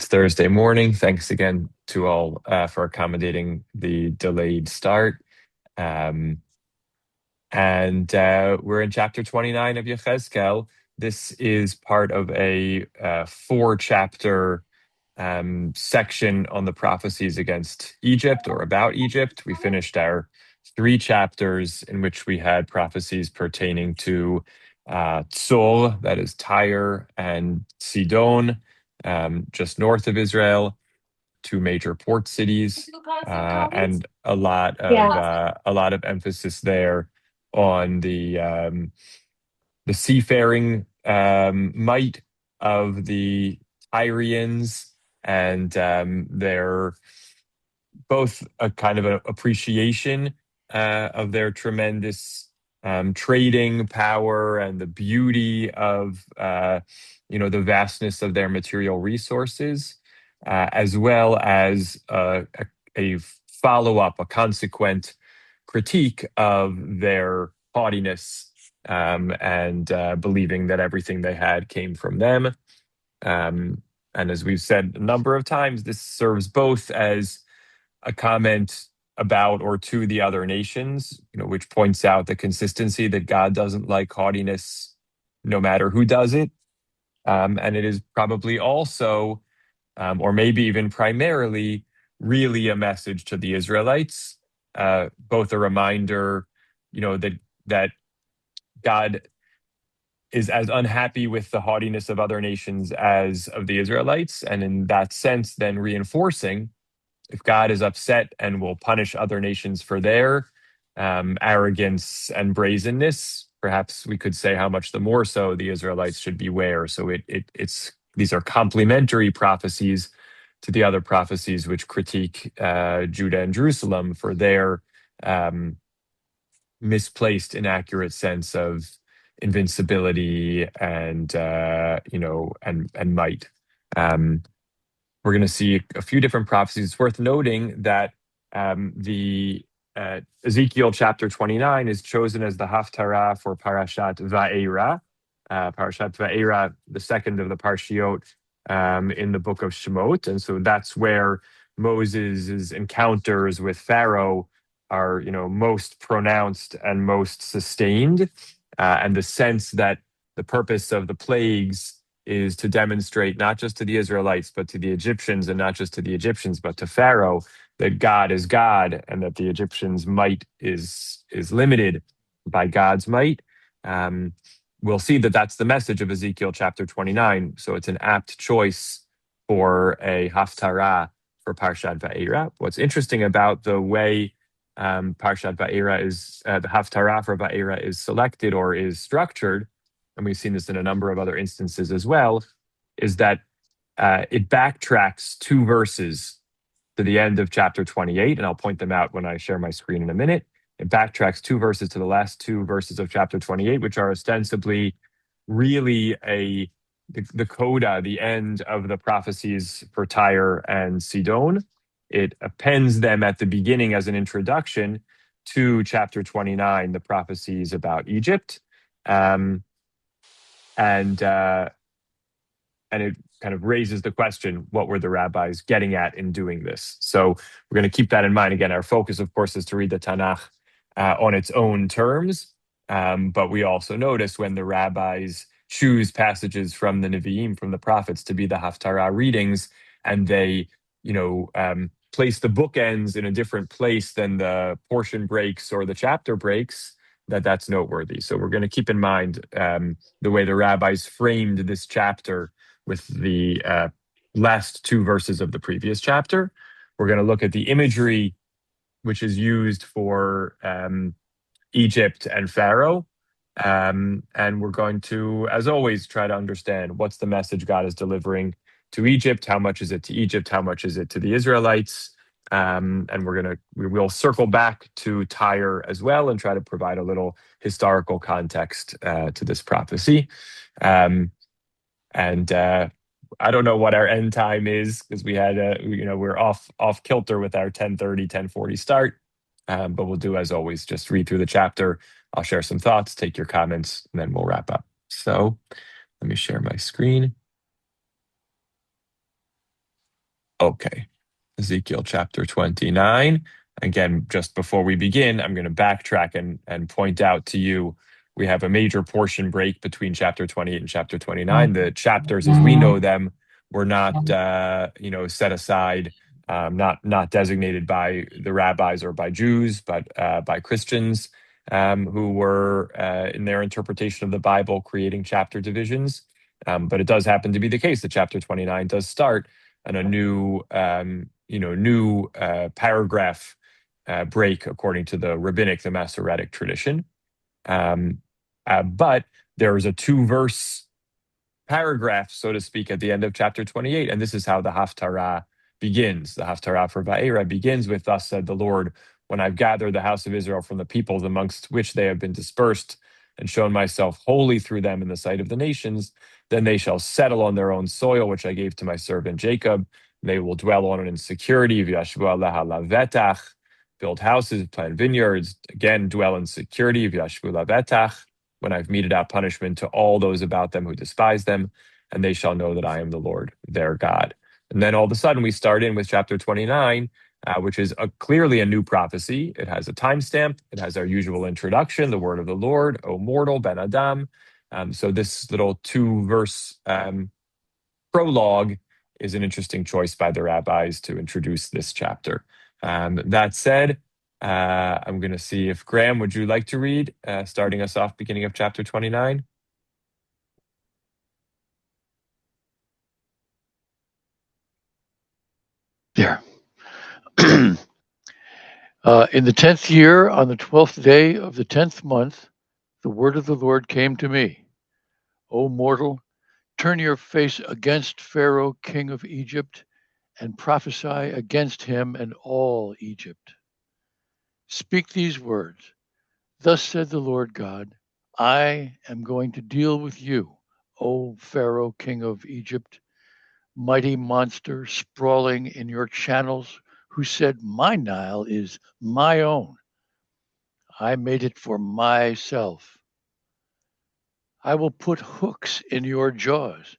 It's Thursday morning. Thanks again to all for accommodating the delayed start. Um, and we're in chapter 29 of Yechezkel. This is part of a four-chapter section on the prophecies against Egypt or about Egypt. We finished our three chapters in which we had prophecies pertaining to Tzor, that is Tyre, and Sidon, just north of Israel, two major port cities, and a lot of emphasis there on the seafaring might of the Tyrians and their both a kind of an appreciation of their tremendous trading power and the beauty of the vastness of their material resources, as well as a follow-up, a consequent critique of their haughtiness and believing that everything they had came from them. And as we've said a number of times, this serves both as a comment about or to the other nations, which points out the consistency that God doesn't like haughtiness no matter who does it. And it is probably also, or maybe even primarily, really a message to the Israelites, both a reminder, that God is as unhappy with the haughtiness of other nations as of the Israelites, and in that sense, then reinforcing if God is upset and will punish other nations for their arrogance and brazenness, perhaps we could say how much the more so the Israelites should beware. So it's these are complementary prophecies to the other prophecies which critique Judah and Jerusalem for their misplaced, inaccurate sense of invincibility and might. We're going to see a few different prophecies. It's worth noting that the Ezekiel chapter 29 is chosen as the Haftarah for Parashat Va'era. Parashat Va'era, the second of the Parshiot in the book of Shemot. And so that's where Moses' encounters with Pharaoh are, most pronounced and most sustained. And the sense that the purpose of the plagues is to demonstrate not just to the Israelites, but to the Egyptians, and not just to the Egyptians, but to Pharaoh, that God is God and that the Egyptians' might is limited by God's might. We'll see that that's the message of Ezekiel chapter 29. So it's an apt choice for a haftarah for Parshat Va'era. What's interesting about the way Parshat Va'era is, the haftarah for Va'era is selected or is structured, and we've seen this in a number of other instances as well, is that it backtracks two verses to the end of chapter 28, and I'll point them out when I share my screen in a minute. It backtracks two verses to the last two verses of chapter 28, which are ostensibly really the coda, the end of the prophecies for Tyre and Sidon. It appends them at the beginning as an introduction to chapter 29, the prophecies about Egypt. And it kind of raises the question, what were the rabbis getting at in doing this? So we're going to keep that in mind. Again, our focus, of course, is to read the Tanach on its own terms. But we also notice when the rabbis choose passages from the Nevi'im, from the prophets, to be the Haftarah readings, and they, place the bookends in a different place than the portion breaks or the chapter breaks, that's noteworthy. So we're going to keep in mind the way the rabbis framed this chapter with the last two verses of the previous chapter. We're going to look at the imagery which is used for Egypt and Pharaoh. And we're going to, as always, try to understand what's the message God is delivering to Egypt, how much is it to Egypt, how much is it to the Israelites. And we will circle back to Tyre as well and try to provide a little historical context to this prophecy. And I don't know what our end time is, because we had we're off kilter with our 10:30, 10:40 start. But we'll do as always, just read through the chapter. I'll share some thoughts, take your comments, and then we'll wrap up. So let me share my screen. Okay. Ezekiel chapter 29. Again, just before we begin, I'm going to backtrack and point out to you we have a major portion break between chapter 28 and chapter 29. The chapters, as we know them, were not set aside, not designated by the rabbis or by Jews, but by Christians who were, in their interpretation of the Bible, creating chapter divisions. But it does happen to be the case that chapter 29 does start on a new paragraph break according to the rabbinic, the Masoretic tradition. But there is a two-verse paragraph, so to speak, at the end of chapter 28, and this is how the Haftarah begins. The Haftarah for Va'era begins with, "Thus said the Lord, when I've gathered the house of Israel from the peoples amongst which they have been dispersed, and shown myself holy through them in the sight of the nations, then they shall settle on their own soil, which I gave to my servant Jacob. They will dwell on it in security, v'yashvu alaha lavetach, build houses, plant vineyards, again dwell in security, v'yashvu lavetach, when I've meted out punishment to all those about them who despise them, and they shall know that I am the Lord their God." And then all of a sudden we start in with chapter 29, which is clearly a new prophecy. It has a timestamp. It has our usual introduction, the word of the Lord, O mortal, Ben Adam. So this little two-verse prologue is an interesting choice by the rabbis to introduce this chapter. That said, I'm going to see if Graham, would you like to read, starting us off, beginning of chapter 29? There. In the 10th year, on the 12th day of the 10th month, the word of the Lord came to me. O mortal, turn your face against Pharaoh, king of Egypt, and prophesy against him and all Egypt. Speak these words. Thus said the Lord God, I am going to deal with you, O Pharaoh, king of Egypt, mighty monster sprawling in your channels, who said, my Nile is my own. I made it for myself. I will put hooks in your jaws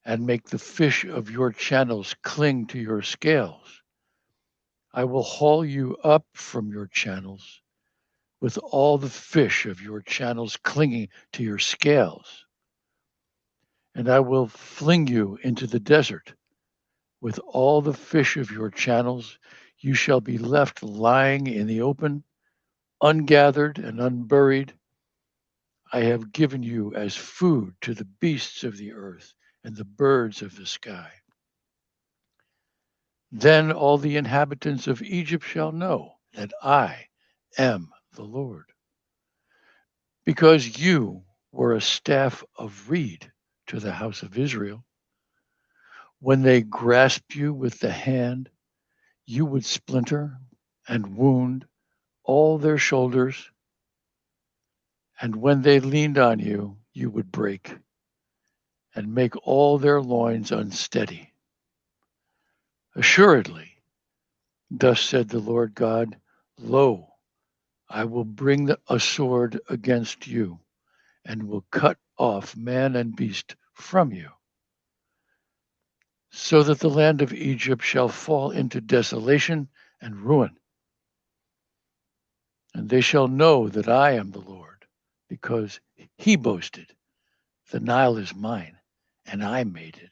and make the fish of your channels cling to your scales. I will haul you up from your channels with all the fish of your channels clinging to your scales. And I will fling you into the desert with all the fish of your channels. You shall be left lying in the open, ungathered and unburied. I have given you as food to the beasts of the earth and the birds of the sky. Then all the inhabitants of Egypt shall know that I am the Lord. Because you were a staff of reed to the house of Israel, when they grasped you with the hand, you would splinter and wound all their shoulders, and when they leaned on you, you would break and make all their loins unsteady. Assuredly, thus said the Lord God, lo, I will bring a sword against you, and will cut off man and beast from you, so that the land of Egypt shall fall into desolation and ruin. And they shall know that I am the Lord, because he boasted, the Nile is mine, and I made it.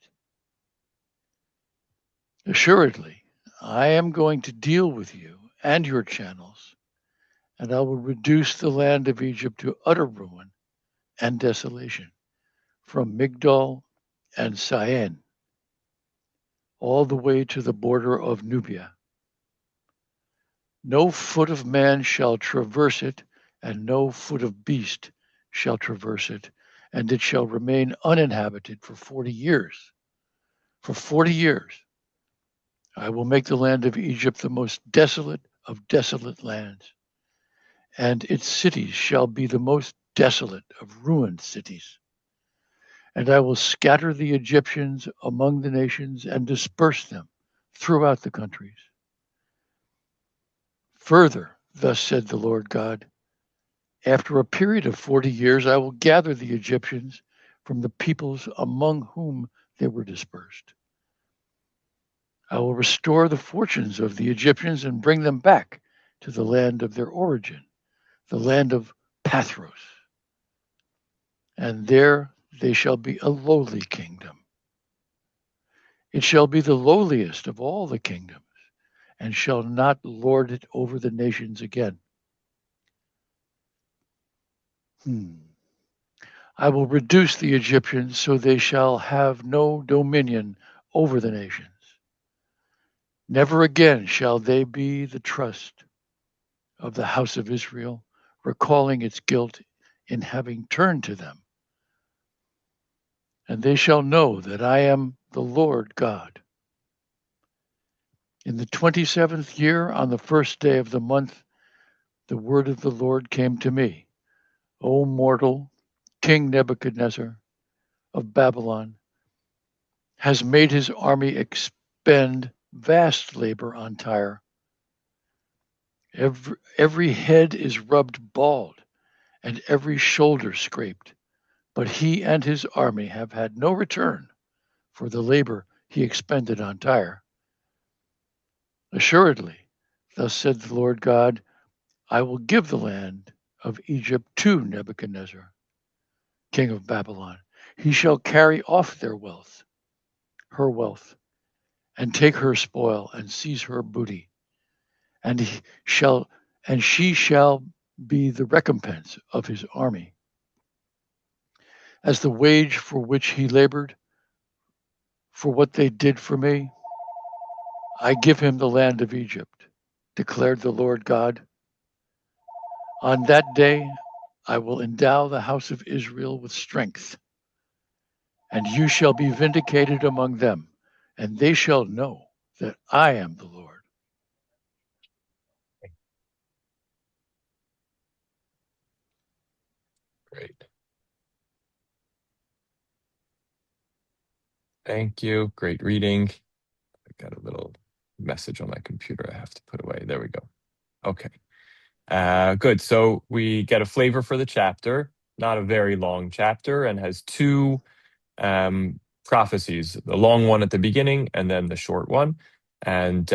Assuredly, I am going to deal with you and your channels, and I will reduce the land of Egypt to utter ruin and desolation, from Migdol and Syene, all the way to the border of Nubia. No foot of man shall traverse it, and no foot of beast shall traverse it, and it shall remain uninhabited for 40 years. For 40 years, I will make the land of Egypt the most desolate of desolate lands, and its cities shall be the most desolate of ruined cities. And I will scatter the Egyptians among the nations and disperse them throughout the countries. Further, thus said the Lord God, after a period of 40 years, I will gather the Egyptians from the peoples among whom they were dispersed. I will restore the fortunes of the Egyptians and bring them back to the land of their origin, the land of Pathros. And there they shall be a lowly kingdom. It shall be the lowliest of all the kingdoms, and shall not lord it over the nations again. I will reduce the Egyptians so they shall have no dominion over the nations. Never again shall they be the trust of the house of Israel, recalling its guilt in having turned to them. And they shall know that I am the Lord God. In the 27th year, on the first day of the month, the word of the Lord came to me. O mortal, King Nebuchadnezzar of Babylon has made his army expend vast labor on Tyre. Every head is rubbed bald, and every shoulder scraped. But he and his army have had no return for the labor he expended on Tyre. Assuredly, thus said the Lord God, I will give the land of Egypt to Nebuchadnezzar, king of Babylon. He shall carry off their wealth, her wealth, and take her spoil and seize her booty. And she shall be the recompense of his army. As the wage for which he labored, for what they did for me, I give him the land of Egypt, declared the Lord God. On that day, I will endow the house of Israel with strength, and you shall be vindicated among them, and they shall know that I am the Lord. Great. Thank you. Great reading. I got a little message on my computer I have to put away. There we go. Okay. Good. So we get a flavor for the chapter, not a very long chapter, and has two prophecies, the long one at the beginning and then the short one. And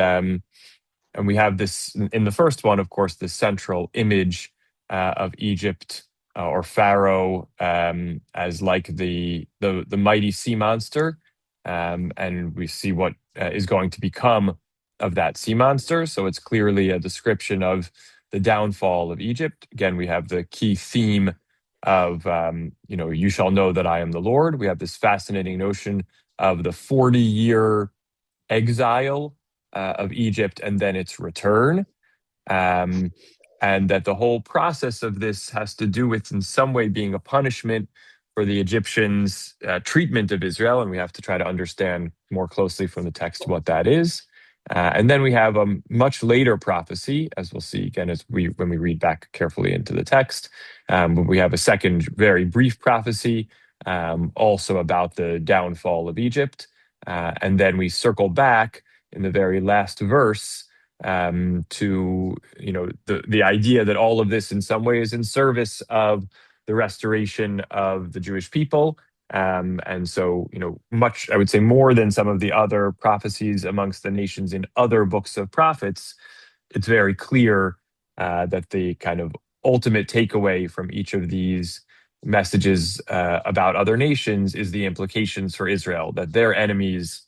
we have this in the first one, of course, the central image of Egypt or Pharaoh as like the mighty sea monster, and we see what is going to become of that sea monster. So it's clearly a description of the downfall of Egypt. Again, we have the key theme of you shall know that I am the Lord. We have this fascinating notion of the 40-year exile of Egypt and then its return. Um, and that the whole process of this has to do with, in some way, being a punishment for the Egyptians' treatment of Israel. And we have to try to understand more closely from the text what that is. And then we have a much later prophecy, as we'll see again when we read back carefully into the text. We have a second very brief prophecy, also about the downfall of Egypt. And then we circle back in the very last verse to the idea that all of this in some way is in service of the restoration of the Jewish people. And so, much, I would say, more than some of the other prophecies amongst the nations in other books of prophets, it's very clear that the kind of ultimate takeaway from each of these messages about other nations is the implications for Israel, that their enemies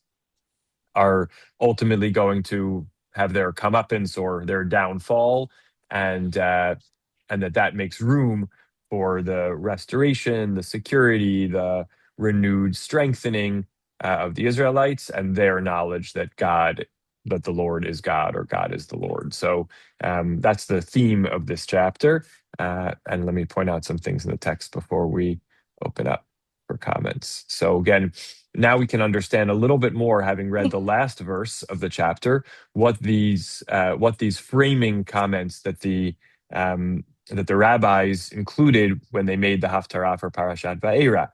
are ultimately going to have their comeuppance or their downfall, and that makes room for the restoration, the security, the renewed strengthening of the Israelites and their knowledge that the Lord is God, or God is the Lord. So that's the theme of this chapter. And let me point out some things in the text before we open up for comments. So again, now we can understand a little bit more, having read the last verse of the chapter, what these framing comments that the rabbis included when they made the Haftarah for Parashat Va'era.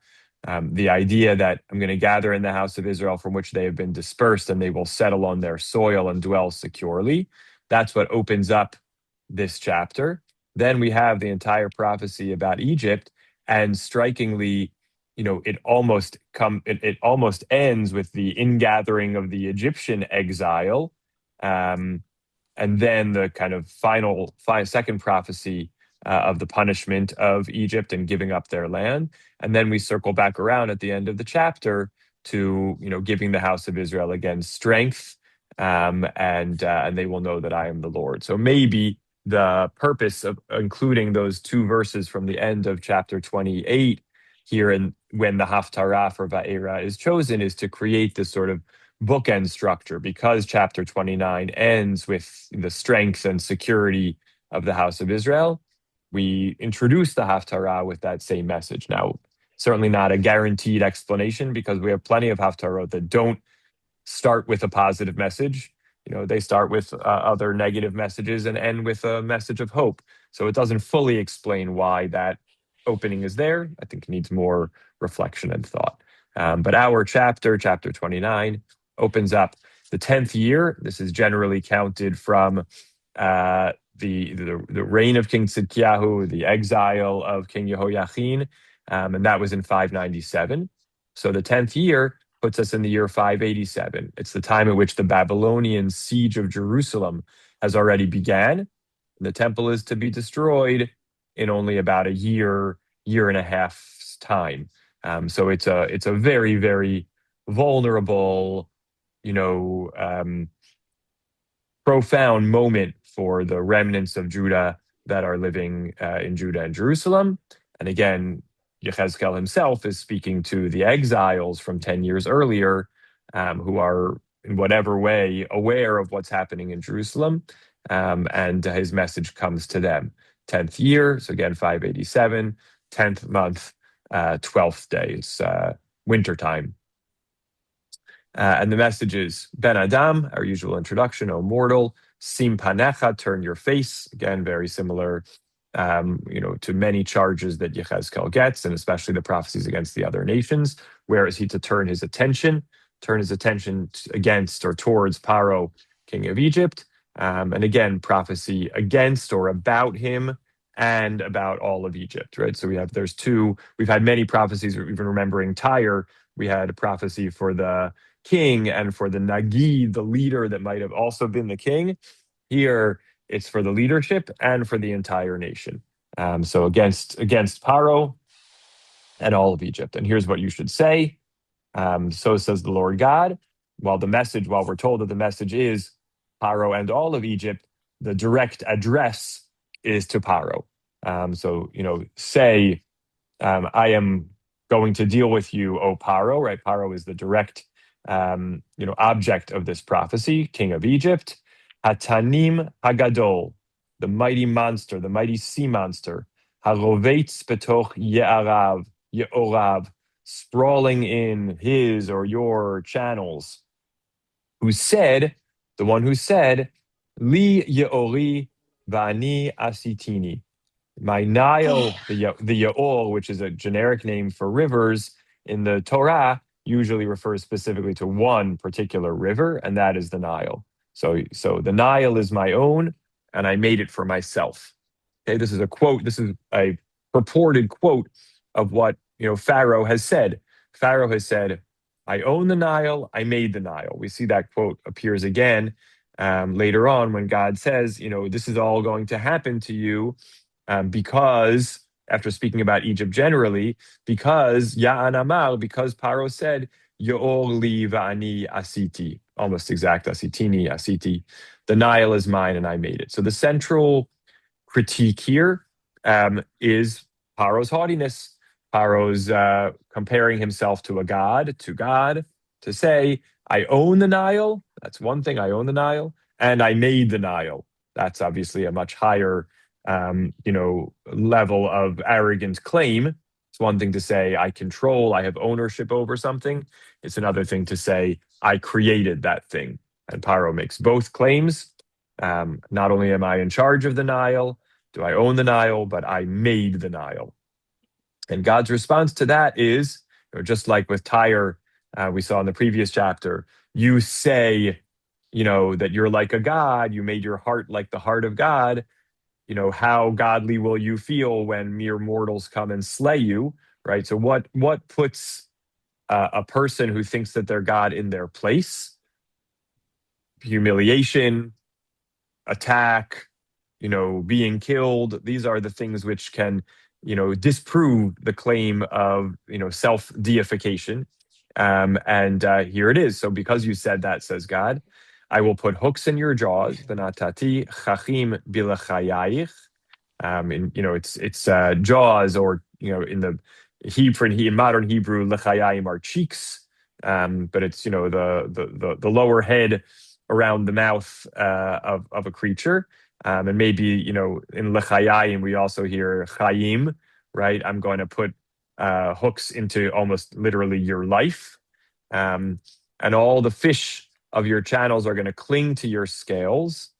The idea that I'm going to gather in the house of Israel from which they have been dispersed, and they will settle on their soil and dwell securely. That's what opens up this chapter. Then we have the entire prophecy about Egypt, and strikingly, it almost ends with the ingathering of the Egyptian exile, um, and then the kind of second prophecy of the punishment of Egypt and giving up their land, and then we circle back around at the end of the chapter to giving the house of Israel again strength, and they will know that I am the Lord. So maybe the purpose of including those two verses from the end of chapter 28 here, and when the Haftarah for Va'era is chosen, is to create this sort of bookend structure, because chapter 29 ends with the strength and security of the house of Israel. We introduce the Haftarah with that same message. Now, certainly not a guaranteed explanation, because we have plenty of Haftarot that don't start with a positive message. They start with other negative messages and end with a message of hope. So it doesn't fully explain why that opening is there. I think it needs more reflection and thought. But our chapter 29, opens up the 10th year. This is generally counted from the reign of King Tzidkiyahu, the exile of King Yehoiachin, and that was in 597. So the 10th year puts us in the year 587. It's the time at which the Babylonian siege of Jerusalem has already began. The temple is to be destroyed in only about a year and a half's time. So it's a very, very vulnerable, profound moment for the remnants of Judah that are living in Judah and Jerusalem. And again, Yechezkel himself is speaking to the exiles from 10 years earlier, who are in whatever way aware of what's happening in Jerusalem, and his message comes to them. 10th year, so again, 587, 10th month, 12th day. It's wintertime. And the message is, Ben Adam, our usual introduction, O mortal, sim panecha, turn your face. Again, very similar, to many charges that Yechezkel gets, and especially the prophecies against the other nations. Where is he to turn his attention? Turn his attention against or towards Paro, king of Egypt. And again, prophecy against or about him and about all of Egypt, right? So we've had many prophecies, even remembering Tyre, we had a prophecy for the king and for the Nagid, the leader that might have also been the king. Here, it's for the leadership and for the entire nation. So against Paro and all of Egypt. And here's what you should say. So says the Lord God. While we're told that the message is Paro and all of Egypt, the direct address is to Paro. So say, I am going to deal with you, O Paro, right? Paro is the direct object of this prophecy, king of Egypt. Hatanim Hagadol, the mighty monster, the mighty sea monster. Harovetz betoch Ye'orav, sprawling in his or your channels. The one who said, Li Ye'ori va'ani asitini. My Nile, the Yaor, which is a generic name for rivers in the Torah, usually refers specifically to one particular river, and that is the Nile. So the Nile is my own, and I made it for myself. Okay, this is a quote. This is a purported quote of what Pharaoh has said. Pharaoh has said, "I own the Nile. I made the Nile." We see that quote appears again later on when God says, "This is all going to happen to you." Because, after speaking about Egypt generally, because Ya'an Amar, because Paro said, Yo'or li va'ani asiti, almost exact, asitini, asiti, the Nile is mine and I made it. So the central critique here is Paro's haughtiness, Paro's comparing himself to God, to say, I own the Nile, that's one thing, I own the Nile, and I made the Nile. That's obviously a much higher level of arrogant claim. It's one thing to say, I have ownership over something. It's another thing to say, I created that thing. And Paro makes both claims. Not only am I in charge of the Nile, do I own the Nile, but I made the Nile. And God's response to that is, just like with Tyre, we saw in the previous chapter, you say, that you're like a God, you made your heart like the heart of God. How godly will you feel when mere mortals come and slay you, right? So what puts a person who thinks that they're God in their place? Humiliation, attack, being killed. These are the things which can, disprove the claim of, self-deification. And here it is. So because you said that, says God, I will put hooks in your jaws, v'natati chachim bilachayayich. And it's jaws, or in the Hebrew, in modern Hebrew, lechayayim are cheeks, but it's the lower head around the mouth of a creature. And maybe, in Lechayim, we also hear Chayim, right? I'm going to put hooks into almost literally your life. Um, and all the fish of your channels are going to cling to your scales.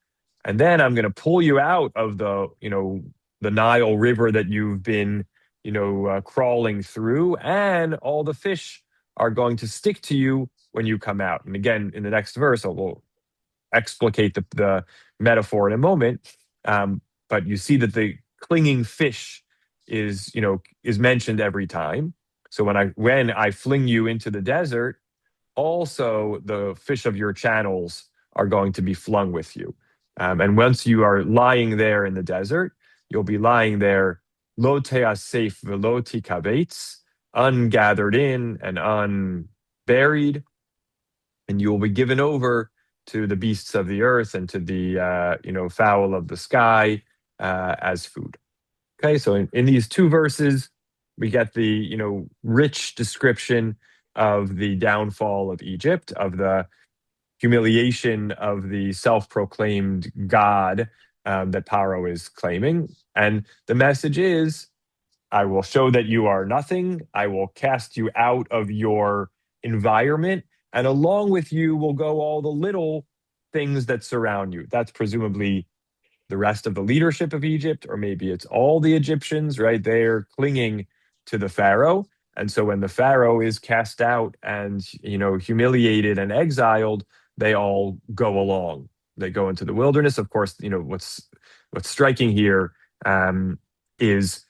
And then I'm going to pull you out of the Nile River that you've been, crawling through. And all the fish are going to stick to you when you come out. And again, in the next verse, we'll explicate the metaphor in a moment. But you see that the clinging fish is mentioned every time. So when I fling you into the desert, also the fish of your channels are going to be flung with you. And once you are lying there in the desert, you'll be lying there, lo teasef velo tikabetz, ungathered in and unburied, and you will be given over to the beasts of the earth and to the fowl of the sky as food. Okay, so in these two verses, we get the rich description of the downfall of Egypt, of the humiliation of the self-proclaimed God that Paro is claiming, and the message is, I will show that you are nothing. I will cast you out of your environment. And along with you will go all the little things that surround you. That's presumably the rest of the leadership of Egypt, or maybe it's all the Egyptians, right? They're clinging to the Pharaoh. And so when the Pharaoh is cast out and, humiliated and exiled, they all go along. They go into the wilderness. Of course, what's striking here is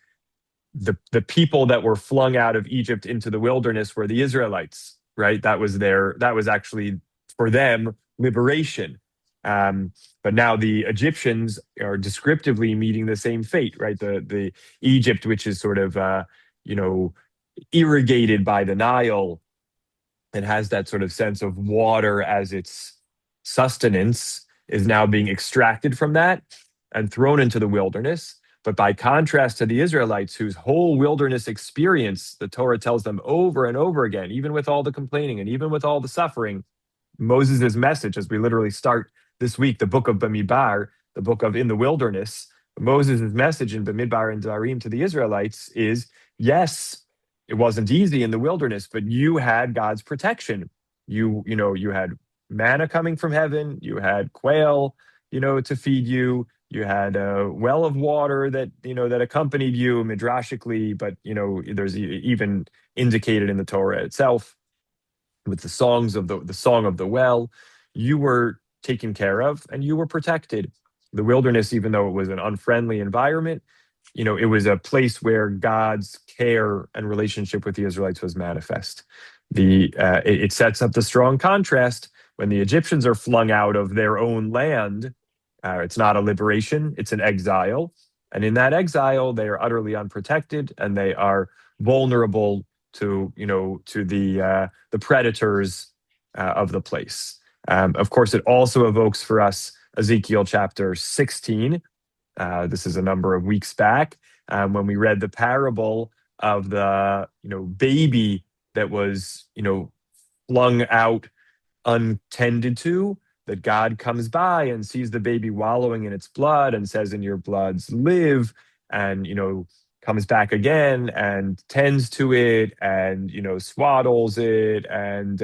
the people that were flung out of Egypt into the wilderness were the Israelites, right? That was actually for them liberation. But now the Egyptians are descriptively meeting the same fate, right? The Egypt, which is sort of irrigated by the Nile and has that sort of sense of water as its sustenance, is now being extracted from that and thrown into the wilderness. But by contrast to the Israelites, whose whole wilderness experience, the Torah tells them over and over again, even with all the complaining and even with all the suffering, Moses' message, as we literally start this week, the book of Bamidbar, the book of in the wilderness, Moses' message in Bamidbar and Darim to the Israelites is, yes, it wasn't easy in the wilderness, but you had God's protection. You had manna coming from heaven, you had quail, to feed you. You had a well of water that accompanied you midrashically, but there's even indicated in the Torah itself with the songs of the song of the well. You were taken care of and you were protected. The wilderness, even though it was an unfriendly environment, it was a place where God's care and relationship with the Israelites was manifest. It sets up the strong contrast when the Egyptians are flung out of their own land. It's not a liberation, it's an exile. And in that exile, they are utterly unprotected and they are vulnerable to the predators of the place. Of course, it also evokes for us Ezekiel chapter 16. This is a number of weeks back when we read the parable of the baby that was flung out untended to, that God comes by and sees the baby wallowing in its blood and says, in your bloods live, and comes back again and tends to it and swaddles it and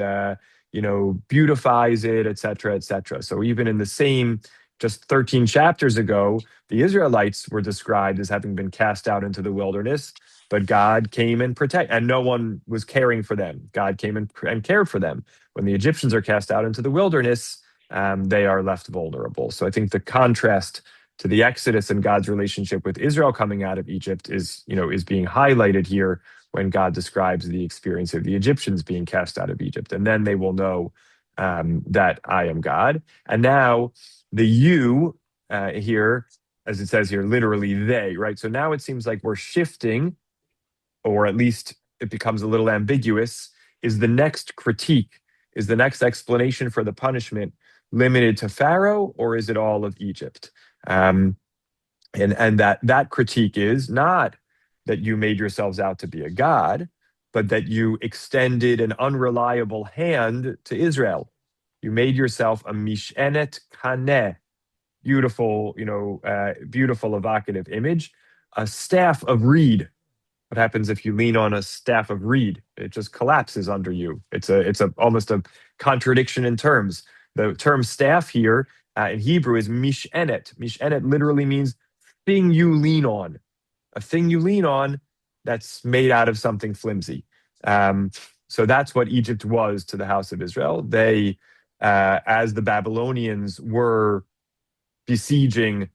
beautifies it, etc., etc. So even in the same just 13 chapters ago, the Israelites were described as having been cast out into the wilderness, but God came and and no one was caring for them. God came and cared for them. When the Egyptians are cast out into the wilderness, they are left vulnerable. So I think the contrast to the Exodus and God's relationship with Israel coming out of Egypt is being highlighted here when God describes the experience of the Egyptians being cast out of Egypt. And then they will know that I am God. And now the you here, as it says here, literally they, right? So now it seems like we're shifting, or at least it becomes a little ambiguous. Is the next critique, is the next explanation for the punishment limited to Pharaoh, or is it all of Egypt? Um, and that critique is not that you made yourselves out to be a god, but that you extended an unreliable hand to Israel. You made yourself a mishenet kaneh, beautiful, beautiful evocative image, a staff of reed. What happens if you lean on a staff of reed? It just collapses under you. It's almost a contradiction in terms. The term staff here in Hebrew is mishenet. Mishenet literally means thing you lean on, a thing you lean on that's made out of something flimsy. Um, so that's what Egypt was to the house of Israel. They, as the Babylonians were besieging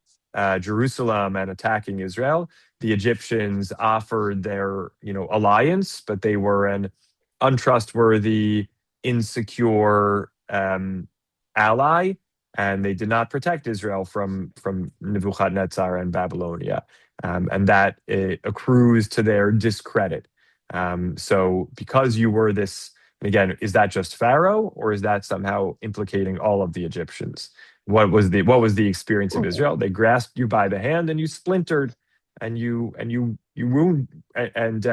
Jerusalem and attacking Israel, the Egyptians offered their, alliance, but they were an untrustworthy, insecure ally, and they did not protect Israel from Nebuchadnezzar and Babylonia, and that accrues to their discredit. So, because you were this, again, is that just Pharaoh, or is that somehow implicating all of the Egyptians? What was the experience of Israel? They grasped you by the hand and you splintered, and you wound, and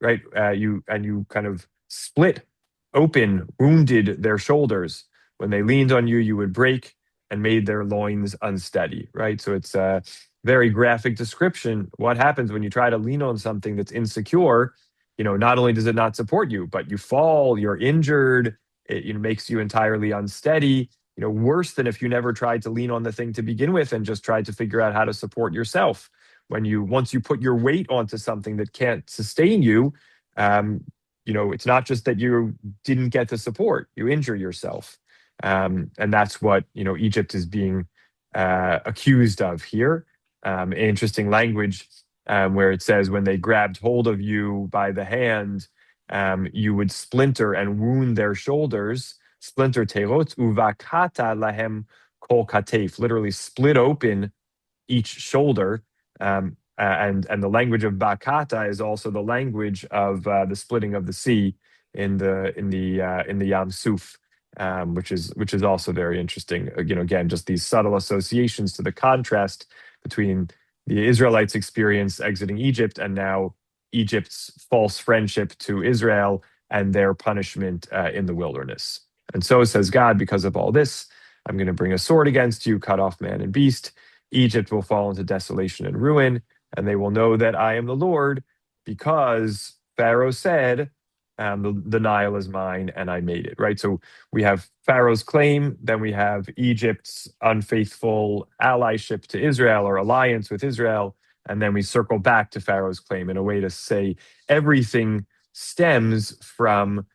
right, you kind of split open, wounded their shoulders. When they leaned on you, you would break and made their loins unsteady. Right, so it's a very graphic description. What happens when you try to lean on something that's insecure? Not only does it not support you, but you fall, you're injured. It makes you entirely unsteady. Worse than if you never tried to lean on the thing to begin with and just tried to figure out how to support yourself. Once you put your weight onto something that can't sustain you, it's not just that you didn't get the support, you injure yourself. And that's what, Egypt is being accused of here. Interesting language, where it says, when they grabbed hold of you by the hand, you would splinter and wound their shoulders. Splinter terot uvakata lahem kol katef, literally split open each shoulder. And the language of bakata is also the language of the splitting of the sea in the Yam Suf, which is also very interesting. Again, just these subtle associations to the contrast between the Israelites' experience exiting Egypt and now Egypt's false friendship to Israel and their punishment in the wilderness. And so says God, because of all this, I'm going to bring a sword against you, cut off man and beast. Egypt will fall into desolation and ruin, and they will know that I am the Lord, because Pharaoh said, the Nile is mine and I made it, right? So we have Pharaoh's claim, then we have Egypt's unfaithful allyship to Israel or alliance with Israel, and then we circle back to Pharaoh's claim in a way to say everything stems from,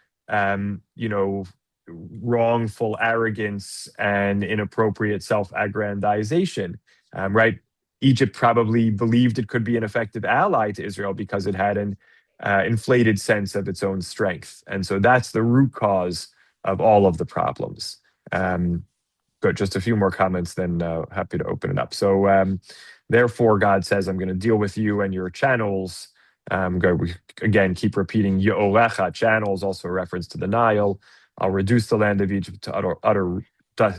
wrongful arrogance and inappropriate self-aggrandization, right? Egypt probably believed it could be an effective ally to Israel because it had an inflated sense of its own strength. And so that's the root cause of all of the problems. Good. Just a few more comments, then happy to open it up. So, therefore, God says, I'm going to deal with you and your channels. We again keep repeating Yo'orecha, channels, also a reference to the Nile. I'll reduce the land of Egypt to utter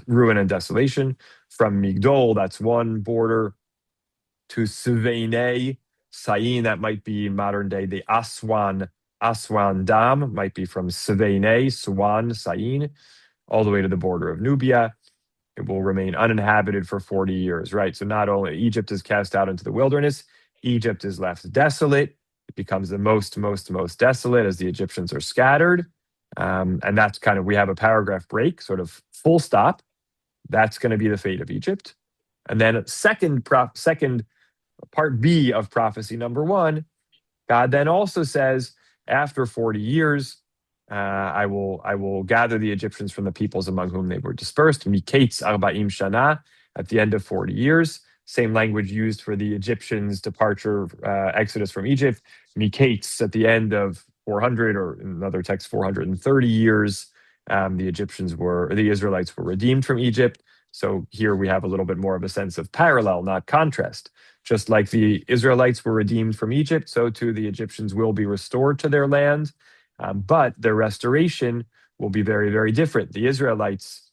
ruin and desolation. From Migdol, that's one border, to Sivene, Sayin, that might be modern day the Aswan Dam, might be from Sivene, Swan, Sayin, all the way to the border of Nubia. It will remain uninhabited for 40 years, right? So not only Egypt is cast out into the wilderness, Egypt is left desolate. It becomes the most desolate as the Egyptians are scattered. And that's kind of, we have a paragraph break, sort of full stop. That's going to be the fate of Egypt. And then second part B of prophecy number 1, God then also says, after 40 years, I will gather the Egyptians from the peoples among whom they were dispersed. Miketz arba'im shana, at the end of 40 years. same language used for the Egyptians' departure, exodus from Egypt. Miketz at the end of 400, or in another text, 430 years. The Israelites were redeemed from Egypt. So here we have a little bit more of a sense of parallel, not contrast. Just like the Israelites were redeemed from Egypt, so too the Egyptians will be restored to their land. But their restoration will be very, very different. The Israelites,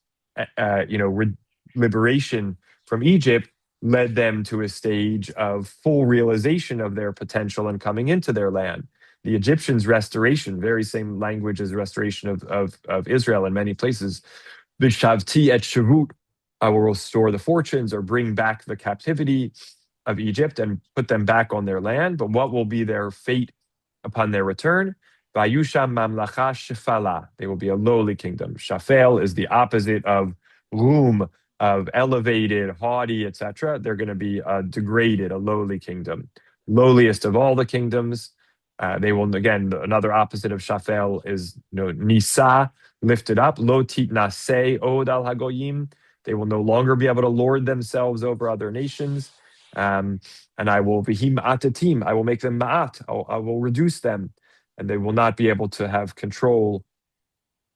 liberation from Egypt led them to a stage of full realization of their potential and coming into their land. The Egyptians' restoration, very same language as restoration of Israel in many places. Vishavti et shavut, I will restore the fortunes or bring back the captivity of Egypt and put them back on their land. But what will be their fate upon their return? Vayusham mamlacha shefala. They will be a lowly kingdom. Shafel is the opposite of rum, of elevated, haughty, etc. They're going to be degraded, a lowly kingdom. Lowliest of all the kingdoms. They will, again, another opposite of Shafel is Nisa, lifted up. Lo titnaseh od al hagoyim. They will no longer be able to lord themselves over other nations. And I will vihim atatim. I will make them ma'at. I will reduce them, and they will not be able to have control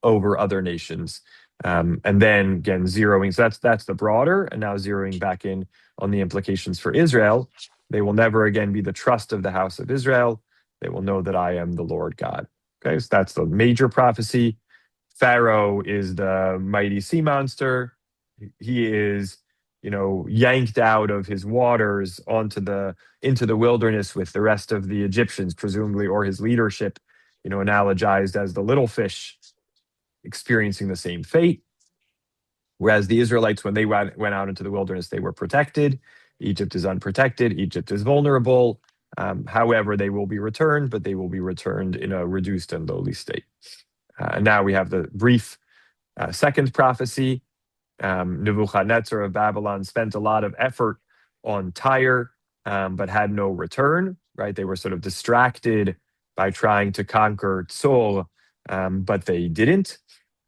over other nations. And then again, zeroing. So that's the broader, and now zeroing back in on the implications for Israel. They will never again be the trust of the house of Israel. They will know that I am the Lord God. Okay, so that's the major prophecy. Pharaoh is the mighty sea monster. He is, yanked out of his waters into the wilderness with the rest of the Egyptians, presumably, or his leadership, analogized as the little fish experiencing the same fate. Whereas the Israelites, when they went out into the wilderness, they were protected. Egypt is unprotected. Egypt is vulnerable. However, they will be returned, but they will be returned in a reduced and lowly state. And now we have the brief second prophecy. Nebuchadnezzar of Babylon spent a lot of effort on Tyre, but had no return, right? They were sort of distracted by trying to conquer Tzor, but they didn't.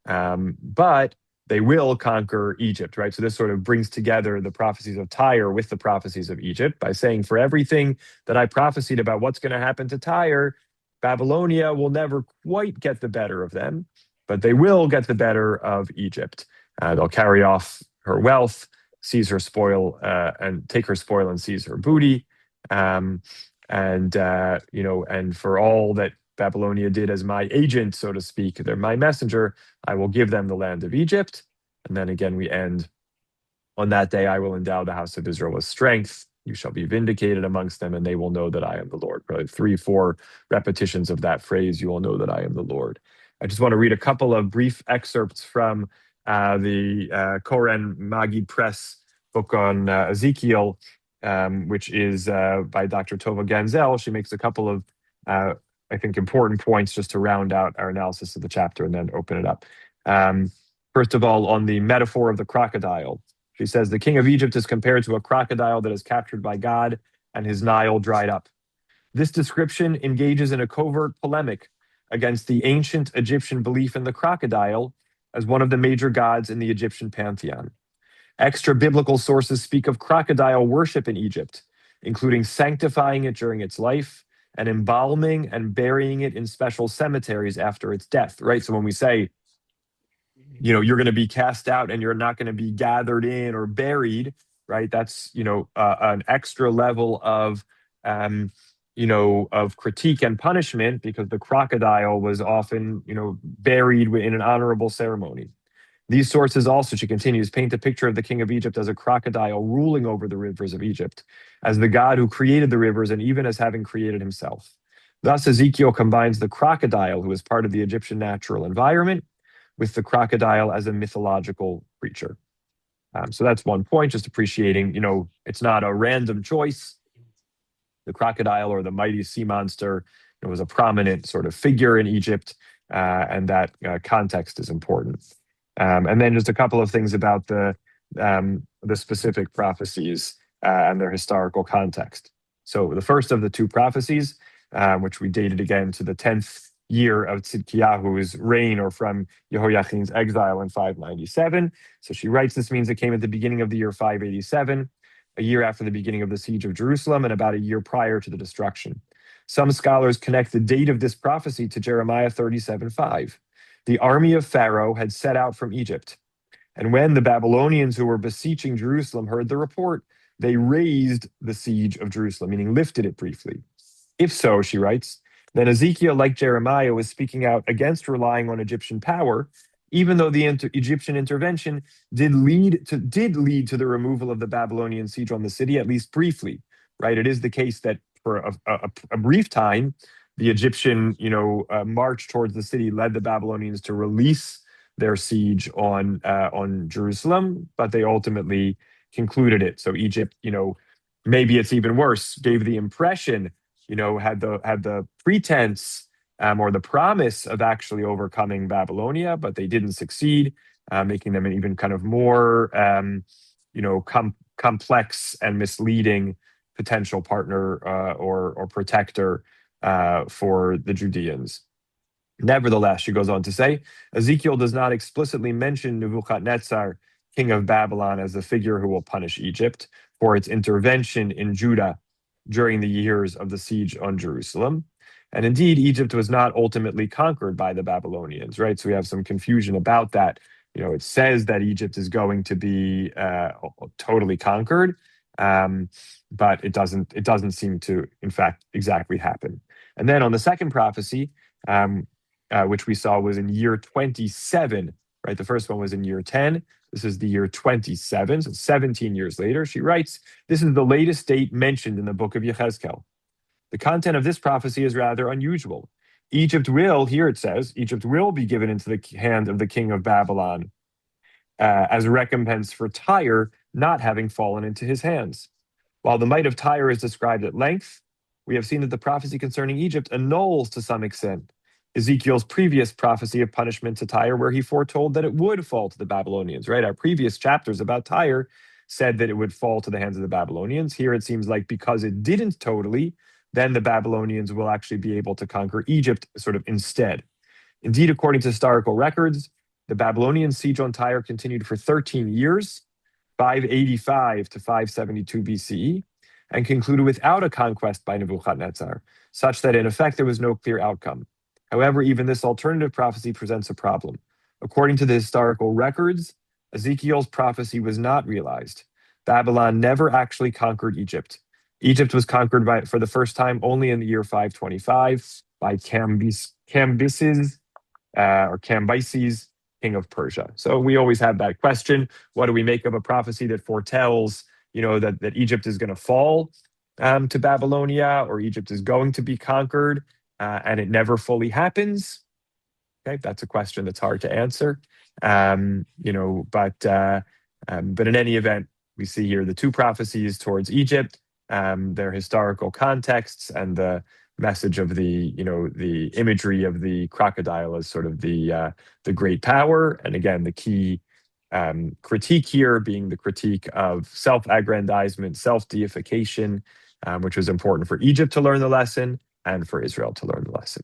But they will conquer Egypt, right? So this sort of brings together the prophecies of Tyre with the prophecies of Egypt by saying, for everything that I prophesied about what's going to happen to Tyre, Babylonia will never quite get the better of them, but they will get the better of Egypt. They'll carry off her wealth, seize her spoil, and take her spoil and seize her booty. And for all that Babylonia did as my agent, so to speak, they're my messenger, I will give them the land of Egypt. And then again, we end, on that day, I will endow the house of Israel with strength. You shall be vindicated amongst them, and they will know that I am the Lord. Probably 3-4 repetitions of that phrase, you will know that I am the Lord. I just want to read a couple of brief excerpts from the Koren Magid Press book on Ezekiel, which is by Dr. Tova Ganzel. She makes a couple of, I think, important points just to round out our analysis of the chapter and then open it up. First of all, on the metaphor of the crocodile, she says, the king of Egypt is compared to a crocodile that is captured by God and his Nile dried up. This description engages in a covert polemic against the ancient Egyptian belief in the crocodile as one of the major gods in the Egyptian pantheon. Extra biblical sources speak of crocodile worship in Egypt, including sanctifying it during its life and embalming and burying it in special cemeteries after its death, right? So when we say, you're going to be cast out and you're not going to be gathered in or buried, right? That's, an extra level of, of critique and punishment, because the crocodile was often, buried in an honorable ceremony. These sources also, she continues, paint a picture of the king of Egypt as a crocodile ruling over the rivers of Egypt, as the God who created the rivers and even as having created himself. Thus, Ezekiel combines the crocodile, who is part of the Egyptian natural environment, with the crocodile as a mythological creature. So that's one point, just appreciating, it's not a random choice. The crocodile, or the mighty sea monster, was a prominent sort of figure in Egypt, and that context is important. And then just a couple of things about the specific prophecies and their historical context. So the first of the two prophecies, which we dated again to the 10th year of Tzidkiyahu's reign, or from Jehoiachin's exile in 597. So she writes, this means it came at the beginning of the year 587. a year after the beginning of the siege of Jerusalem and about a year prior to the destruction. Some scholars connect the date of this prophecy to Jeremiah 37:5. The army of Pharaoh had set out from Egypt. And when the Babylonians who were beseeching Jerusalem heard the report, they raised the siege of Jerusalem, meaning lifted it briefly. If so, she writes, then Ezekiel, like Jeremiah, was speaking out against relying on Egyptian power, even though the Egyptian intervention did lead to the removal of the Babylonian siege on the city, at least briefly. Right? It is the case that for a brief time, the Egyptian, march towards the city led the Babylonians to release their siege on Jerusalem, but they ultimately concluded it. So Egypt, maybe it's even worse, gave the impression, had the pretense or the promise of actually overcoming Babylonia, but they didn't succeed, making them an even kind of more, complex and misleading potential partner or protector for the Judeans. Nevertheless, she goes on to say, Ezekiel does not explicitly mention Nebuchadnezzar, king of Babylon, as the figure who will punish Egypt for its intervention in Judah during the years of the siege on Jerusalem. And indeed, Egypt was not ultimately conquered by the Babylonians, right? So we have some confusion about that. It says that Egypt is going to be totally conquered, but it doesn't seem to, in fact, exactly happen. And then on the second prophecy, which we saw was in year 27, right? The first one was in year 10. This is the year 27, so 17 years later. She writes, this is the latest date mentioned in the book of Yechezkel. The content of this prophecy is rather unusual. Egypt will, here it says, Egypt will be given into the hand of the king of Babylon as a recompense for Tyre not having fallen into his hands. While the might of Tyre is described at length, we have seen that the prophecy concerning Egypt annuls to some extent Ezekiel's previous prophecy of punishment to Tyre, where he foretold that it would fall to the Babylonians, right? Our previous chapters about Tyre said that it would fall to the hands of the Babylonians. Here it seems like because it didn't totally, then the Babylonians will actually be able to conquer Egypt sort of instead. Indeed, according to historical records, the Babylonian siege on Tyre continued for 13 years, 585 to 572 BCE, and concluded without a conquest by Nebuchadnezzar, such that in effect there was no clear outcome. However, even this alternative prophecy presents a problem. According to the historical records, Ezekiel's prophecy was not realized. Babylon never actually conquered Egypt. Egypt was conquered for the first time only in the year 525 by Cambyses, king of Persia. So we always have that question: what do we make of a prophecy that foretells, that Egypt is going to fall to Babylonia, or Egypt is going to be conquered, and it never fully happens? Okay, that's a question that's hard to answer. But in any event, we see here the two prophecies towards Egypt, their historical contexts, and the message of the imagery of the crocodile as sort of the great power. And again, the key critique here being the critique of self-aggrandizement, self-deification, which was important for Egypt to learn the lesson and for Israel to learn the lesson.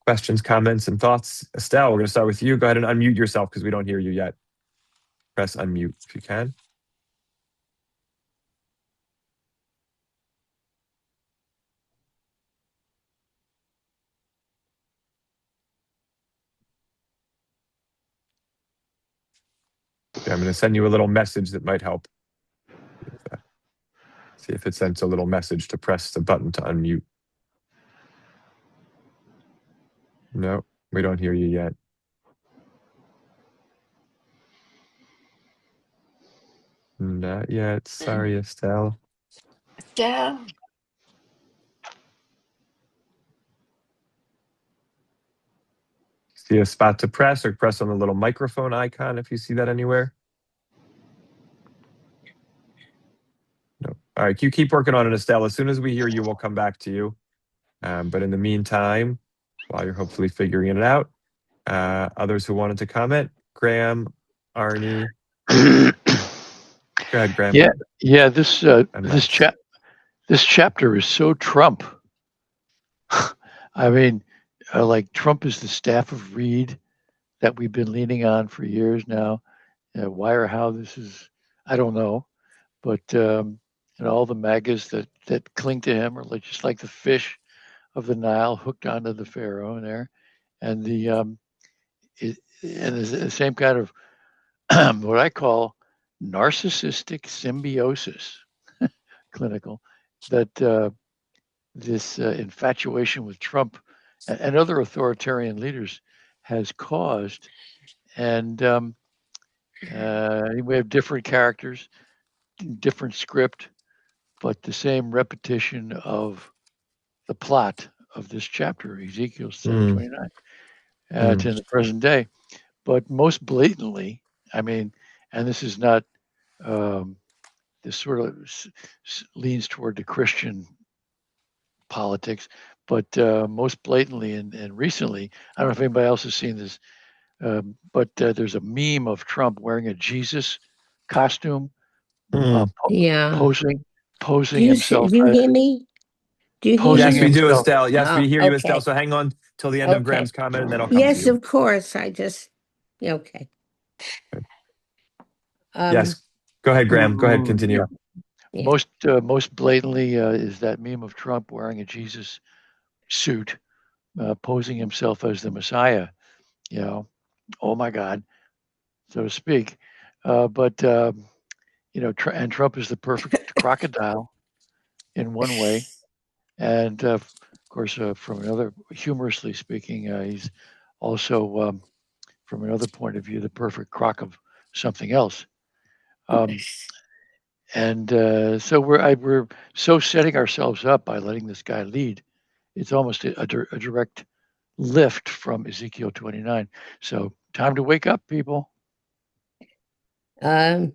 Questions, comments, and thoughts? Estelle, we're going to start with you. Go ahead and unmute yourself because we don't hear you yet. Press unmute if you can. Okay, I'm going to send you a little message that might help. See if it sends a little message to press the button to unmute. No, we don't hear you yet. Not yet. Sorry, Estelle. Estelle. See a spot to press, or press on the little microphone icon if you see that anywhere. No. All right, you keep working on it, Estelle. As soon as we hear you, we'll come back to you. But in the meantime, while you're hopefully figuring it out, others who wanted to comment, Graham, Arnie. Go ahead, Graham. Yeah. This chapter is so Trump. I mean, like Trump is the staff of Reed that we've been leaning on for years now. Why or how this is, I don't know. But and all the maggots that cling to him are just like the fish of the Nile hooked onto the Pharaoh in there, and the same kind of what I call narcissistic symbiosis, clinical, that this infatuation with Trump and other authoritarian leaders has caused. And we have different characters, different script, but the same repetition of the plot of this chapter, Ezekiel Mm, 7:29, mm, to the present day. But most blatantly, I mean, and this is not, um, this sort of leans toward the Christian politics, but most blatantly and recently, I don't know if anybody else has seen this, but there's a meme of Trump wearing a Jesus costume, uh, mm. po- Yeah. posing Do posing you himself do you as hear me? Do you hear posing Yes, we me? do, himself. Estelle. Yes, we Oh, hear you, Estelle. okay. So hang on till the end of Okay. Graham's comment, and then I'll come to Yes, you. of course. Yeah, okay. Um, Yes, go ahead, Graham. Go ahead, Yeah, continue. yeah. most blatantly is that meme of Trump wearing a Jesus suit, posing himself as the Messiah. You know, oh my God, so to speak. But and Trump is the perfect crocodile in one way, and of course, from another, humorously speaking, he's also, from another point of view, the perfect crock of something else. Um, and so we're so setting ourselves up by letting this guy lead. It's almost a direct lift from Ezekiel 29. So time to wake up, people. Um,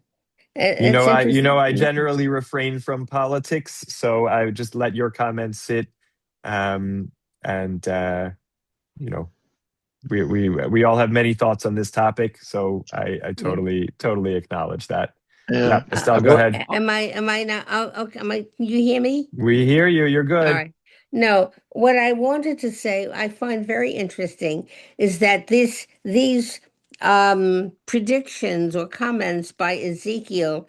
You it's know, interesting. I generally refrain from politics, so I would just let your comments sit. Um, and you know, we all have many thoughts on this topic, so I Yeah. totally acknowledge that. Yeah, Yeah, Estelle, go what? ahead. Am I not? Oh, okay. You hear me? We hear you. You're All good. right. No, what I wanted to say, I find very interesting, is that these predictions or comments by Ezekiel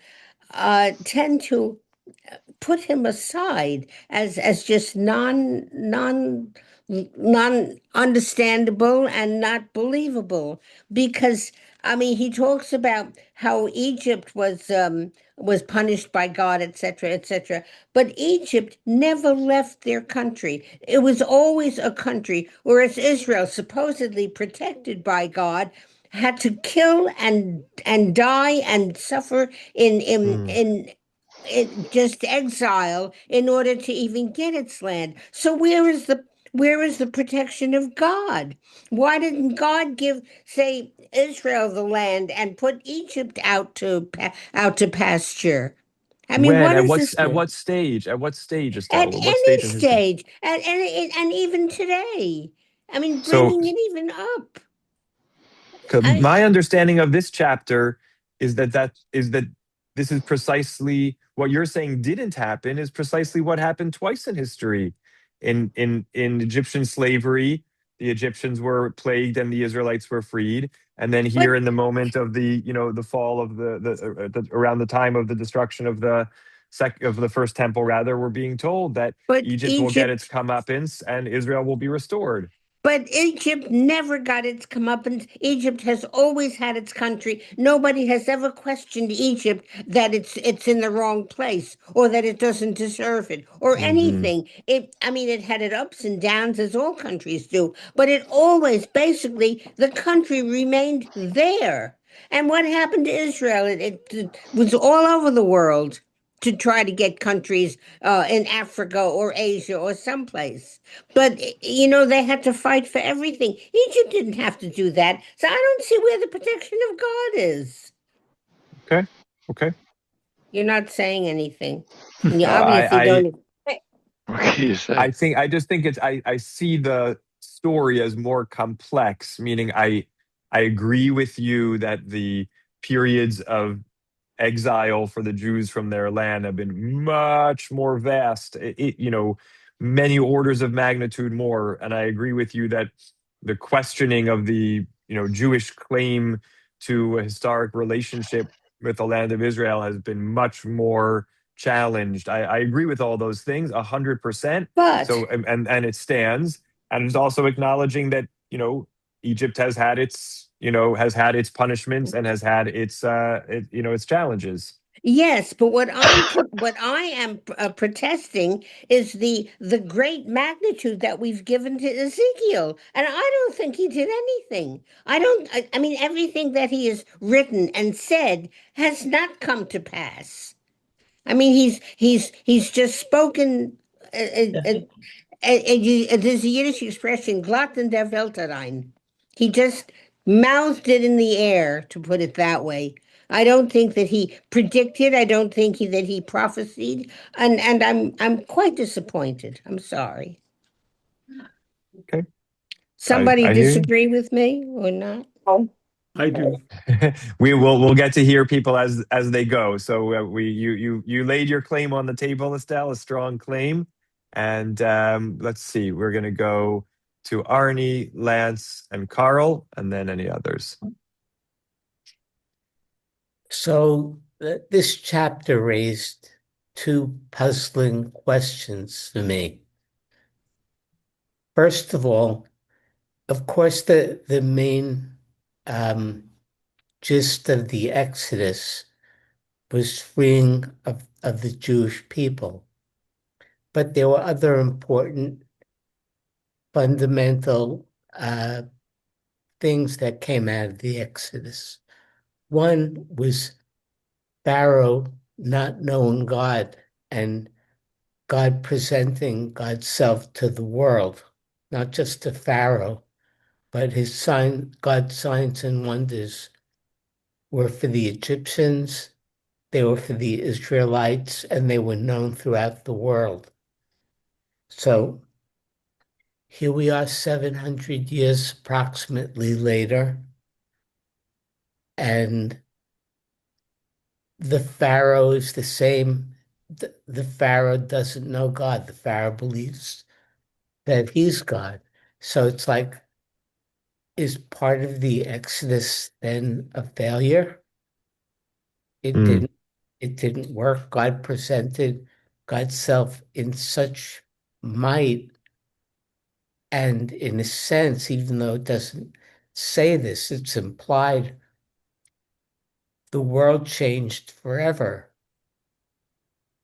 tend to put him aside as just non understandable and not believable, because I mean he talks about how Egypt was punished by God, etc., etc., but Egypt never left their country. It was always a country, whereas Israel, supposedly protected by God, had to kill and die and suffer Mm. in just exile in order to even get its land. So where is the protection of God? Why didn't God give, say, Israel the land and put Egypt out to pasture? I mean, When? what is At this? what stage? At what stage, At Estelle? What any stage of history? stage, and even today. I mean, So bringing it even up. 'cause my I, understanding of this chapter is that this is precisely what you're saying didn't happen is precisely what happened twice in history. In Egyptian slavery, the Egyptians were plagued and the Israelites were freed. And then but here in the moment of the fall of around the time of the destruction of the first temple, rather, we're being told that but Egypt will get its Egypt comeuppance and Israel will be restored. But Egypt never got its comeuppance. Egypt has always had its country. Nobody has ever questioned Egypt that it's in the wrong place or that it doesn't deserve it or Hmm. anything. I mean, it had its ups and downs as all countries do, but it always basically the country remained there. And what happened to Israel? It was all over the world to try to get countries in Africa or Asia or someplace. But they had to fight for everything. Egypt didn't have to do that. So I don't see where the protection of God is. Okay. Okay. You're not saying anything. And you No, obviously don't. What can you say? I just think I see the story as more complex, meaning I agree with you that the periods of exile for the Jews from their land have been much more vast, many orders of magnitude more. And I agree with you that the questioning of the Jewish claim to a historic relationship with the land of Israel has been much more challenged. I agree with all those things 100%. But So and it stands, and it's also acknowledging that Egypt has had its punishments and has had its challenges. yes, but what I am protesting is the great magnitude that we've given to Ezekiel, and I don't think he did anything. I don't. I mean, everything that he has written and said has not come to pass. I mean, he's just spoken. There's a Yiddish expression, "Glatten der Welterein." He just mouthed it in the air, to put it that way. I don't think that he predicted. I don't think that he prophesied, and I'm quite disappointed. I'm sorry. Okay, Somebody I hear you. disagree with me or not? I do. We'll get to hear people as they go. So you laid your claim on the table, Estelle, a strong claim, and let's see, we're gonna go to Arnie, Lance, and Carl, and then any others. So this chapter raised two puzzling questions for me. First of all, of course, the main gist of the Exodus was freeing of the Jewish people. But there were other important fundamental things that came out of the Exodus. One was Pharaoh not knowing God and God presenting God's self to the world, not just to Pharaoh, but God's signs and wonders were for the Egyptians, they were for the Israelites, and they were known throughout the world. So here we are 700 years approximately later, and the Pharaoh is the same. The Pharaoh doesn't know God. The Pharaoh believes that he's God. So it's like, is part of the Exodus then a failure? It Mm, didn't, it didn't work. God presented God's self in such might, and in a sense, even though it doesn't say this, it's implied the world changed forever.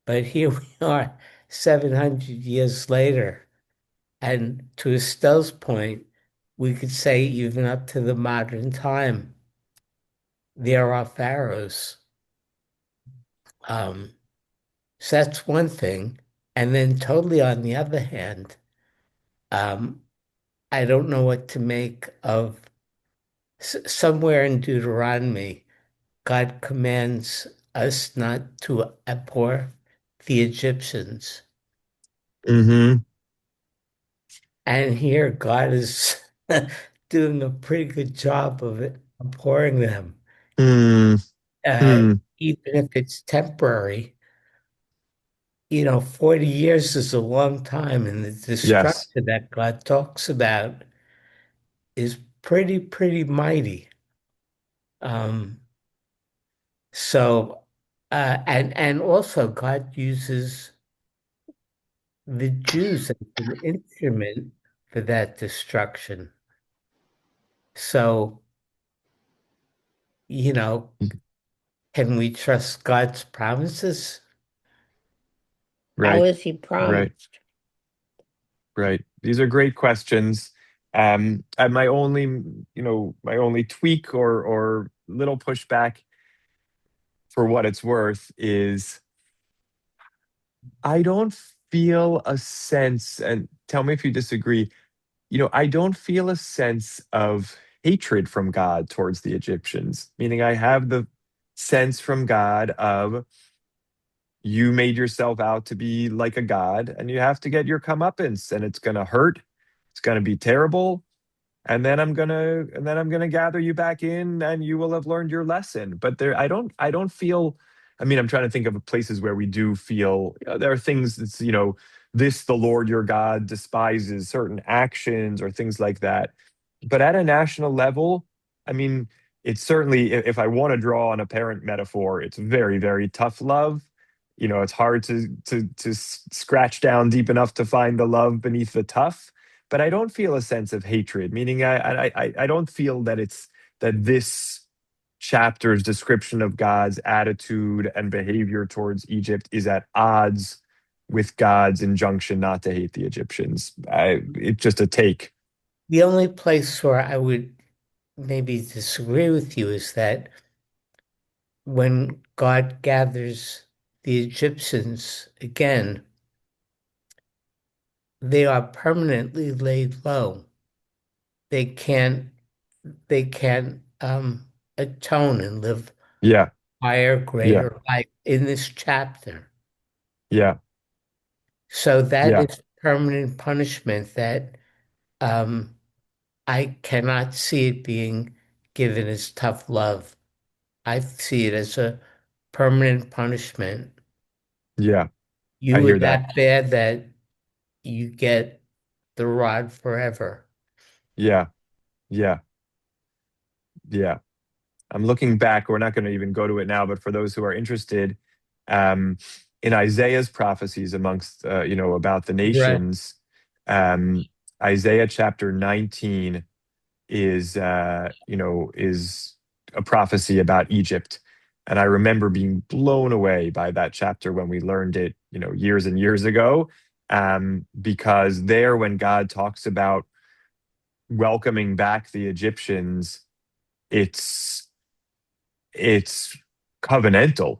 But here we are 700 years later. And to Estelle's point, we could say even up to the modern time, there are pharaohs. Um, so that's one thing. And then totally on the other hand, um, I don't know what to make of somewhere in Deuteronomy, God commands us not to abhor the Egyptians. hmm And here God is doing a pretty good job of it, abhorring them. mm, Uh, mm. Even if it's temporary, 40 years is a long time, and the Yes. destruction that God talks about is pretty mighty. Um, and also God uses the Jews as an instrument for that destruction. So, you know, can we trust God's promises? How Right. is he Right. promised? Right. These are great questions. And my only tweak or little pushback, for what it's worth, is I don't feel a sense, and tell me if you disagree, I don't feel a sense of hatred from God towards the Egyptians, meaning I have the sense from God of, you made yourself out to be like a god, and you have to get your comeuppance, and it's going to hurt. It's going to be terrible. And then I'm gonna gather you back in, and you will have learned your lesson. But I don't feel. I mean, I'm trying to think of places where we do feel, there are things that's, this the Lord your God despises certain actions or things like that. But at a national level, I mean, it's certainly, if I want to draw on a parent metaphor, it's very, very tough love. It's hard to scratch down deep enough to find the love beneath the tough. But I don't feel a sense of hatred, meaning I don't feel that this chapter's description of God's attitude and behavior towards Egypt is at odds with God's injunction not to hate the Egyptians. It's just a take. The only place where I would maybe disagree with you is that when God gathers the Egyptians again, they are permanently laid low. They can't atone and live Yeah, higher, yeah, greater life in this chapter. yeah, So that yeah, is permanent punishment that um, I cannot see it being given as tough love. I see it as a permanent punishment. yeah. I You were hear that. that bad that you get the rod forever. Yeah, yeah, yeah. I'm looking back. We're not going to even go to it now, but for those who are interested, um, in Isaiah's prophecies amongst, about the Right. nations, um, Isaiah chapter 19 is a prophecy about Egypt. And I remember being blown away by that chapter when we learned it, years and years ago, because there, when God talks about welcoming back the Egyptians, it's it's covenantal.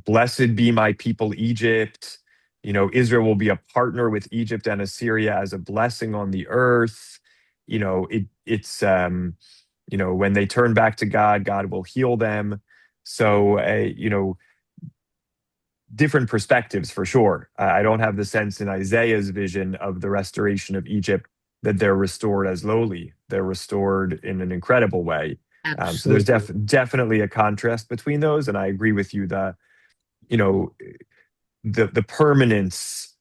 Blessed be my people, Egypt. Israel will be a partner with Egypt and Assyria as a blessing on the earth. When they turn back to God, God will heal them. So, different perspectives for sure. I don't have the sense in Isaiah's vision of the restoration of Egypt that they're restored as lowly. They're restored in an incredible way. So there's Absolutely. definitely a contrast between those, and I agree with you. You know the permanence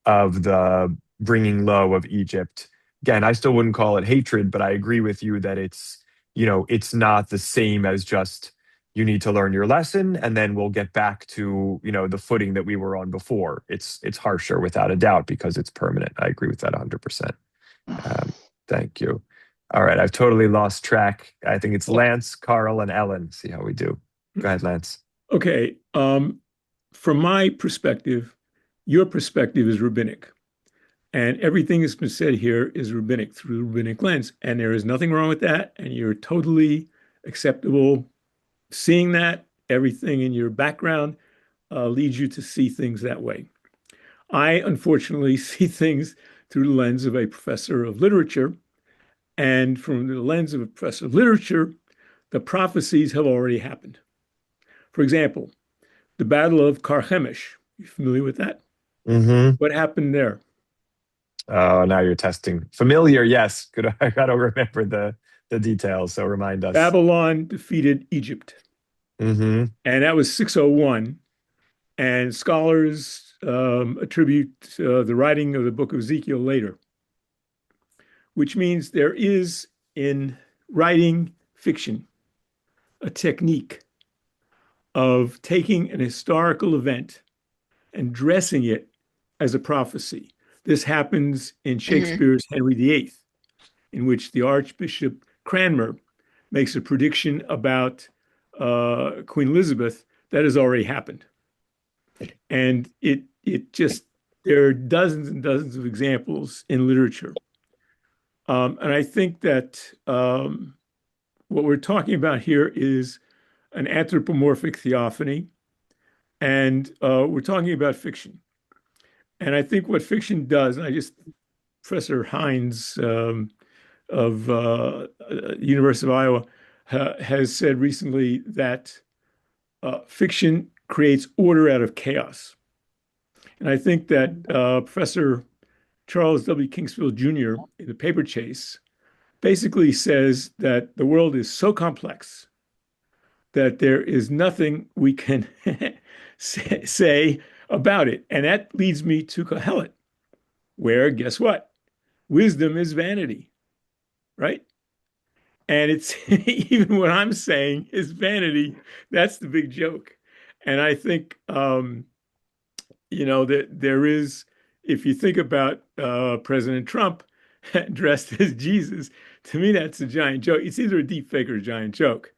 of the bringing low of Egypt. Again, I still wouldn't call it hatred, but I agree with you that it's not the same as just you need to learn your lesson and then we'll get back to, the footing that we were on before. It's harsher without a doubt because it's permanent. I agree with that 100%. Thank you. All right, I've totally lost track. I think it's Lance, Carl, and Ellen. See how we do. Go ahead, Lance. Okay. From my perspective, your perspective is rabbinic. And everything that's been said here is rabbinic through the rabbinic lens. And there is nothing wrong with that. And you're totally acceptable seeing that. Everything in your background leads you to see things that way. I unfortunately see things through the lens of a professor of literature. And from the lens of a professor of literature, the prophecies have already happened. For example, the Battle of Carchemish. You familiar with that? Mm-hmm. What happened there? Oh, now you're testing. Familiar, yes. Good. I gotta remember the details. So remind us. Babylon defeated Egypt. Mm-hmm. And that was 601. And scholars attribute the writing of the book of Ezekiel later, which means there is in writing fiction a technique of taking an historical event and dressing it as a prophecy. This happens in Shakespeare's Henry VIII, in which the Archbishop Cranmer makes a prediction about Queen Elizabeth that has already happened. And there are dozens and dozens of examples in literature. And I think that what we're talking about here is an anthropomorphic theophany, and we're talking about fiction. And I think what fiction does, and Professor Hines of University of Iowa has said recently that fiction creates order out of chaos. And I think that Professor Charles W. Kingsfield Jr. in The Paper Chase basically says that the world is so complex that there is nothing we can say about it. And that leads me to Kohelet, where, guess what? Wisdom is vanity, right? And it's even what I'm saying is vanity. That's the big joke. And I think, that there is, if you think about President Trump dressed as Jesus, to me, that's a giant joke. It's either a deep fake or a giant joke.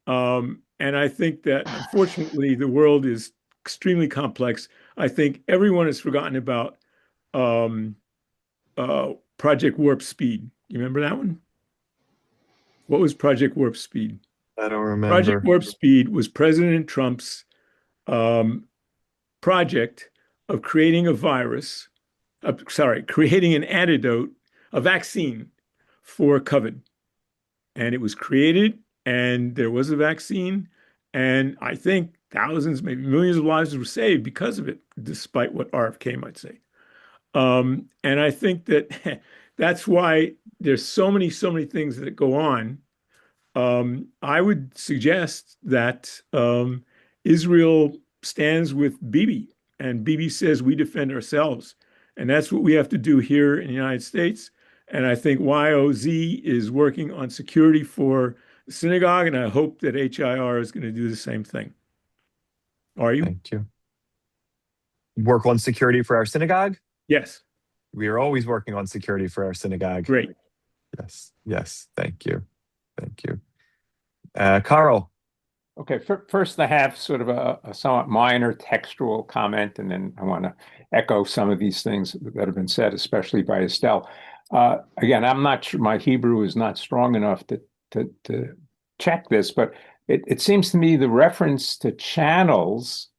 And I think that unfortunately, the world is extremely complex. I think everyone has forgotten about um, Project Warp Speed. You remember that one? What was Project Warp Speed? I don't Project remember. Warp Speed was President Trump's um, project of creating a virus, creating an antidote, a vaccine for COVID. And it was created, and there was a vaccine. And I think thousands, maybe millions of lives were saved because of it, despite what RFK might say. And I think that that's why there's so many things that go on. I would suggest that Israel stands with Bibi, and Bibi says we defend ourselves. And that's what we have to do here in the United States. And I think YOZ is working on security for the synagogue, and I hope that HIR is going to do the same thing. Are you? Thank you. Work on security for our synagogue? Yes. We are always working on security for our synagogue. Great. Yes. Yes. Thank you. Thank you. Carl. Okay, first I have sort of a somewhat minor textual comment, and then I want to echo some of these things that have been said, especially by Estelle. Again, I'm not sure, my Hebrew is not strong enough to check this, but it seems to me the reference to channels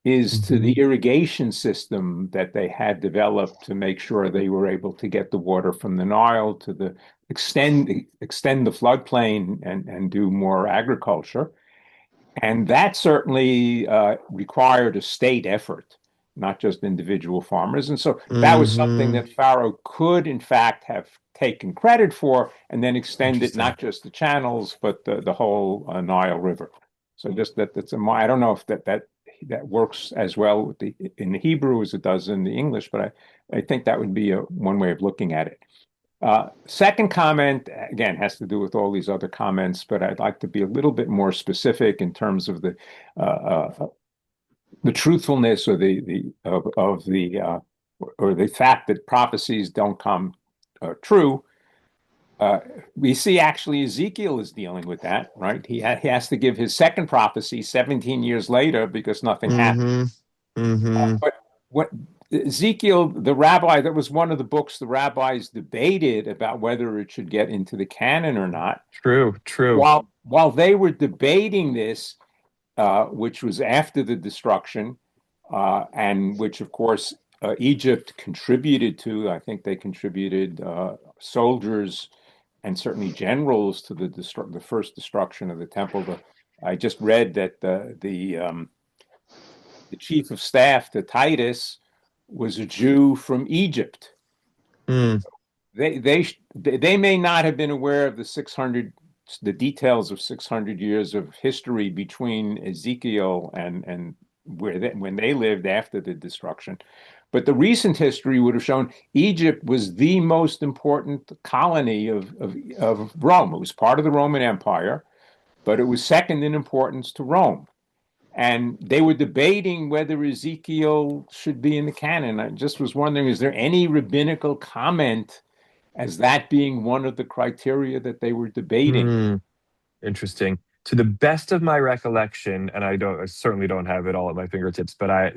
is to the irrigation system that they had developed to make sure they were able to get the water from the Nile to extend the floodplain and do more agriculture. And that certainly required a state effort, not just individual farmers. And so that was something that Pharaoh could, in fact, have taken credit for and then extended not just the channels, but the whole Nile River. So just I don't know if that works as well in the Hebrew as it does in the English, but I think that would be one way of looking at it. Second comment, again, has to do with all these other comments, but I'd like to be a little bit more specific in terms of the truthfulness or the fact that prophecies don't come true. We see actually Ezekiel is dealing with that, right? He has to give his second prophecy 17 years later because nothing happened. But what Ezekiel, the rabbi, that was one of the books the rabbis debated about whether it should get into the canon or not. True. While they were debating this, which was after the destruction, and which, of course, Egypt contributed to. I think they contributed soldiers and certainly generals to the first destruction of the temple. I just read that the chief of staff to Titus was a Jew from Egypt. They may not have been aware of the details of 600 years of history between Ezekiel and when they lived after the destruction. But the recent history would have shown Egypt was the most important colony of Rome. It was part of the Roman Empire, but it was second in importance to Rome. And they were debating whether Ezekiel should be in the canon. I just was wondering, is there any rabbinical comment as that being one of the criteria that they were debating? Interesting. To the best of my recollection, and I certainly don't have it all at my fingertips, but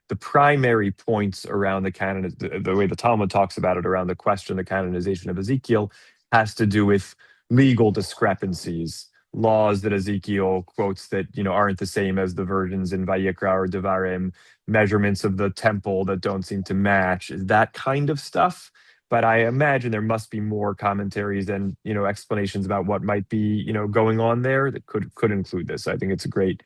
the primary points around the canon, the way the Talmud talks about it around the question, the canonization of Ezekiel, has to do with legal discrepancies, laws that Ezekiel quotes that aren't the same as the versions in Vayikra or Devarim, measurements of the temple that don't seem to match, that kind of stuff. But I imagine there must be more commentaries and explanations about what might be going on there that could include this. I think it's a great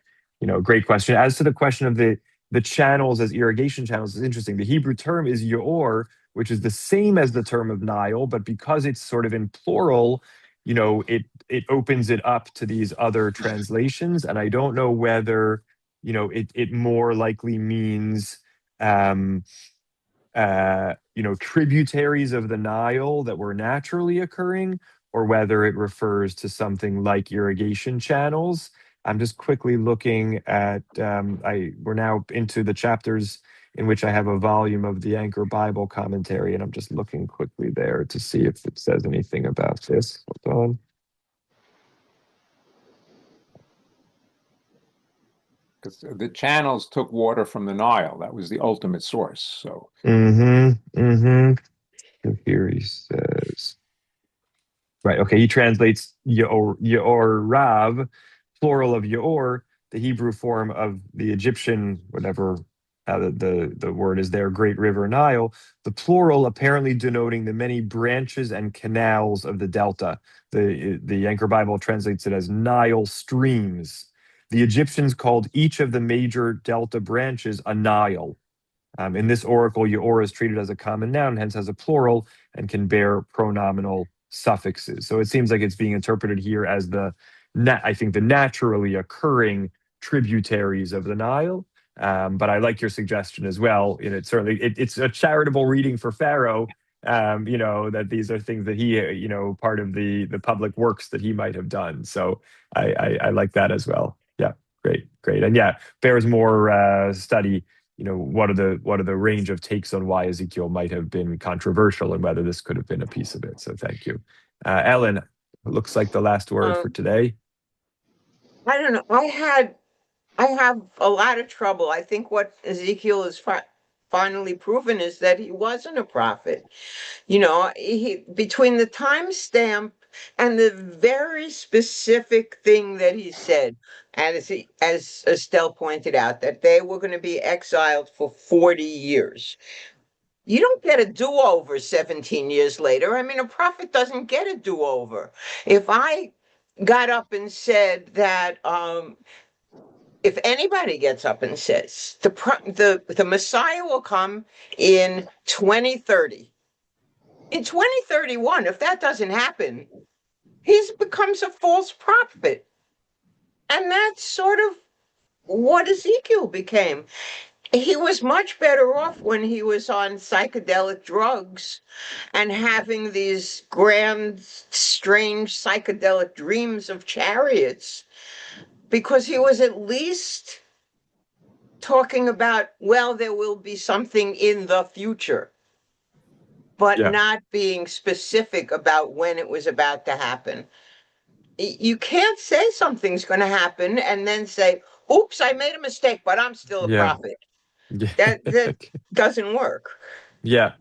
question. As to the question of the channels as irrigation channels, is interesting. The Hebrew term is Yor, which is the same as the term of Nile, but because it's sort of in plural, it opens it up to these other translations. And I don't know whether it more likely means tributaries of the Nile that were naturally occurring, or whether it refers to something like irrigation channels. I'm just quickly looking at, we're now into the chapters in which I have a volume of the Anchor Bible commentary, and I'm just looking quickly there to see if it says anything about this. Hold on. Because the channels took water from the Nile. That was the ultimate source. So Here he says, right, okay, he translates Rav, plural of Yaor, the Hebrew form of the Egyptian, whatever the word is there, Great River Nile, the plural apparently denoting the many branches and canals of the delta. The Anchor Bible translates it as Nile streams. The Egyptians called each of the major delta branches a Nile. In this oracle, Yaor is treated as a common noun, hence has a plural, and can bear pronominal suffixes. So it seems like it's being interpreted here as I think the naturally occurring tributaries of the Nile. But I like your suggestion as well. It's a charitable reading for Pharaoh. That these are things that he, part of the public works that he might have done. So I like that as well. Yeah, great, and yeah, bears more study. What are the range of takes on why Ezekiel might have been controversial and whether this could have been a piece of it. So thank you. Ellen, it looks like the last word for today. I don't know. I have a lot of trouble. I think what Ezekiel has finally proven is that he wasn't a prophet. Between the timestamp and the very specific thing that he said, as Estelle pointed out, that they were going to be exiled for 40 years. You don't get a do-over 17 years later. I mean, a prophet doesn't get a do-over. If I got up and said that if anybody gets up and says the Messiah will come in 2030, in 2031, if that doesn't happen, he becomes a false prophet. And that's sort of what Ezekiel became. He was much better off when he was on psychedelic drugs and having these grand, strange psychedelic dreams of chariots, because he was at least talking about, well, there will be something in the future, but not being specific about when it was about to happen. You can't say something's going to happen and then say, oops, I made a mistake, but I'm still a prophet. That doesn't work. Yeah.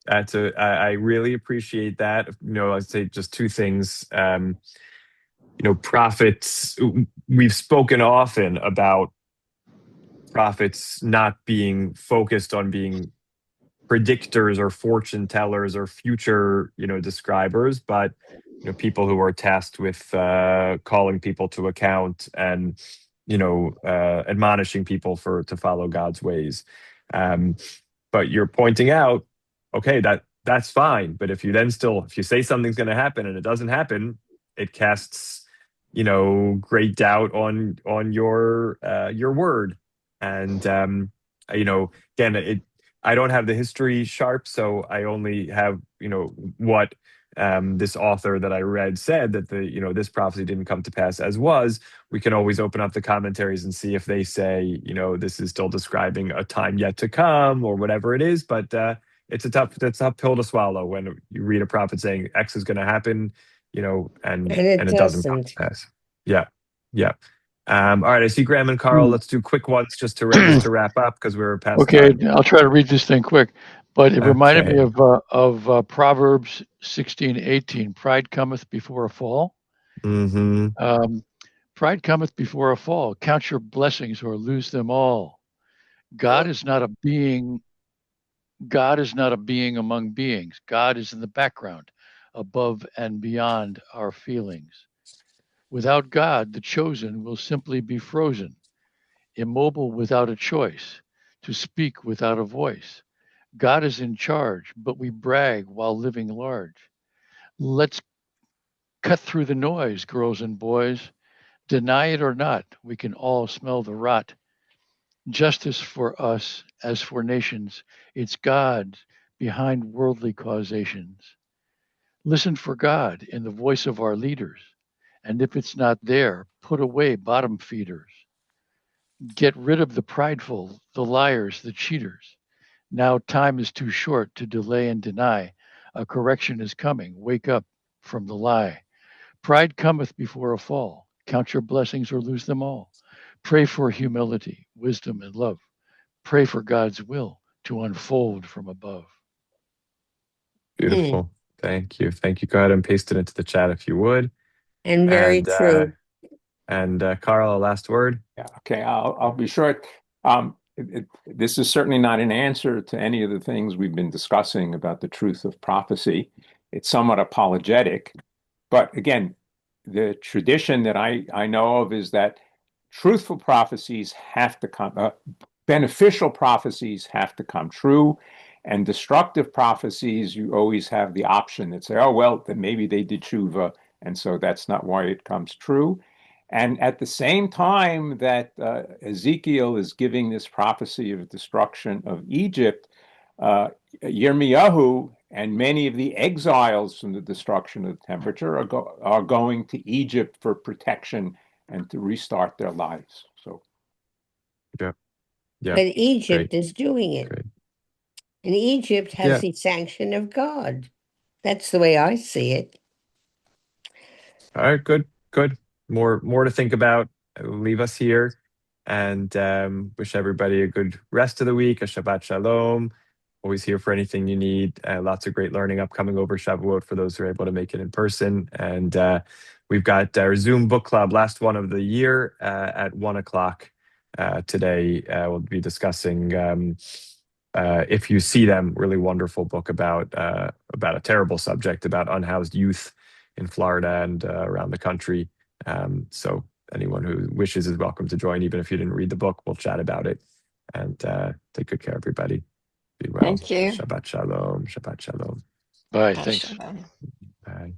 I really appreciate that. I'd say just two things. Prophets, we've spoken often about prophets not being focused on being predictors or fortune tellers or future, describers, but people who are tasked with calling people to account and admonishing people to follow God's ways. But you're pointing out, okay, that's fine. But if you say something's going to happen and it doesn't happen, it casts great doubt on your word. And again, I don't have the history sharp, so I only have what this author that I read said, that this prophecy didn't come to pass as was. We can always open up the commentaries and see if they say this is still describing a time yet to come or whatever it is. But it's a tough pill to swallow when you read a prophet saying X is going to happen, and it doesn't come to pass. Yeah. All right, I see Graham and Carl. Let's do quick ones just to wrap up because we're past. Okay, time. I'll try to read this thing quick, but it reminded me of Proverbs 16:18. Pride cometh before a fall. Mm-hmm. Pride cometh before a fall. Count your blessings or lose them all. God is not a being. God is not a being among beings. God is in the background, above and beyond our feelings. Without God, the chosen will simply be frozen, immobile without a choice, to speak without a voice. God is in charge, but we brag while living large. Let's cut through the noise, girls and boys. Deny it or not, we can all smell the rot. Justice for us, as for nations, it's God behind worldly causations. Listen for God in the voice of our leaders. And if it's not there, put away bottom feeders. Get rid of the prideful, the liars, the cheaters. Now time is too short to delay and deny. A correction is coming. Wake up from the lie. Pride cometh before a fall. Count your blessings or lose them all. Pray for humility, wisdom, and love. Pray for God's will to unfold from above. Beautiful. Thank you. Thank you. Go ahead and paste it into the chat if you would. And very true. Carl, a last word. Yeah, okay, I'll be short. This is certainly not an answer to any of the things we've been discussing about the truth of prophecy. It's somewhat apologetic, but again, the tradition that I know of is that truthful prophecies have to come, beneficial prophecies have to come true, and destructive prophecies, you always have the option that say, oh, well, then maybe they did tshuva, and so that's not why it comes true. And at the same time that Ezekiel is giving this prophecy of destruction of Egypt, Yirmiyahu and many of the exiles from the destruction of the temperature are going to Egypt for protection and to restart their lives. So, yeah. But Egypt Great. is doing it. Great. And Egypt has the sanction of God. That's the way I see it. All right, good. More to think about. Leave us here, and wish everybody a good rest of the week. A Shabbat Shalom. Always here for anything you need. Lots of great learning upcoming over Shavuot for those who are able to make it in person. And we've got our Zoom book club, last one of the year, at 1:00 today. We'll be discussing If You See Them, really wonderful book about a terrible subject about unhoused youth in Florida and around the country. So anyone who wishes is welcome to join, even if you didn't read the book. We'll chat about it. And take good care, everybody. Be well. Thank you. Shabbat Shalom. Shabbat Shalom. Bye. Bye, Thanks. Shalom. Bye.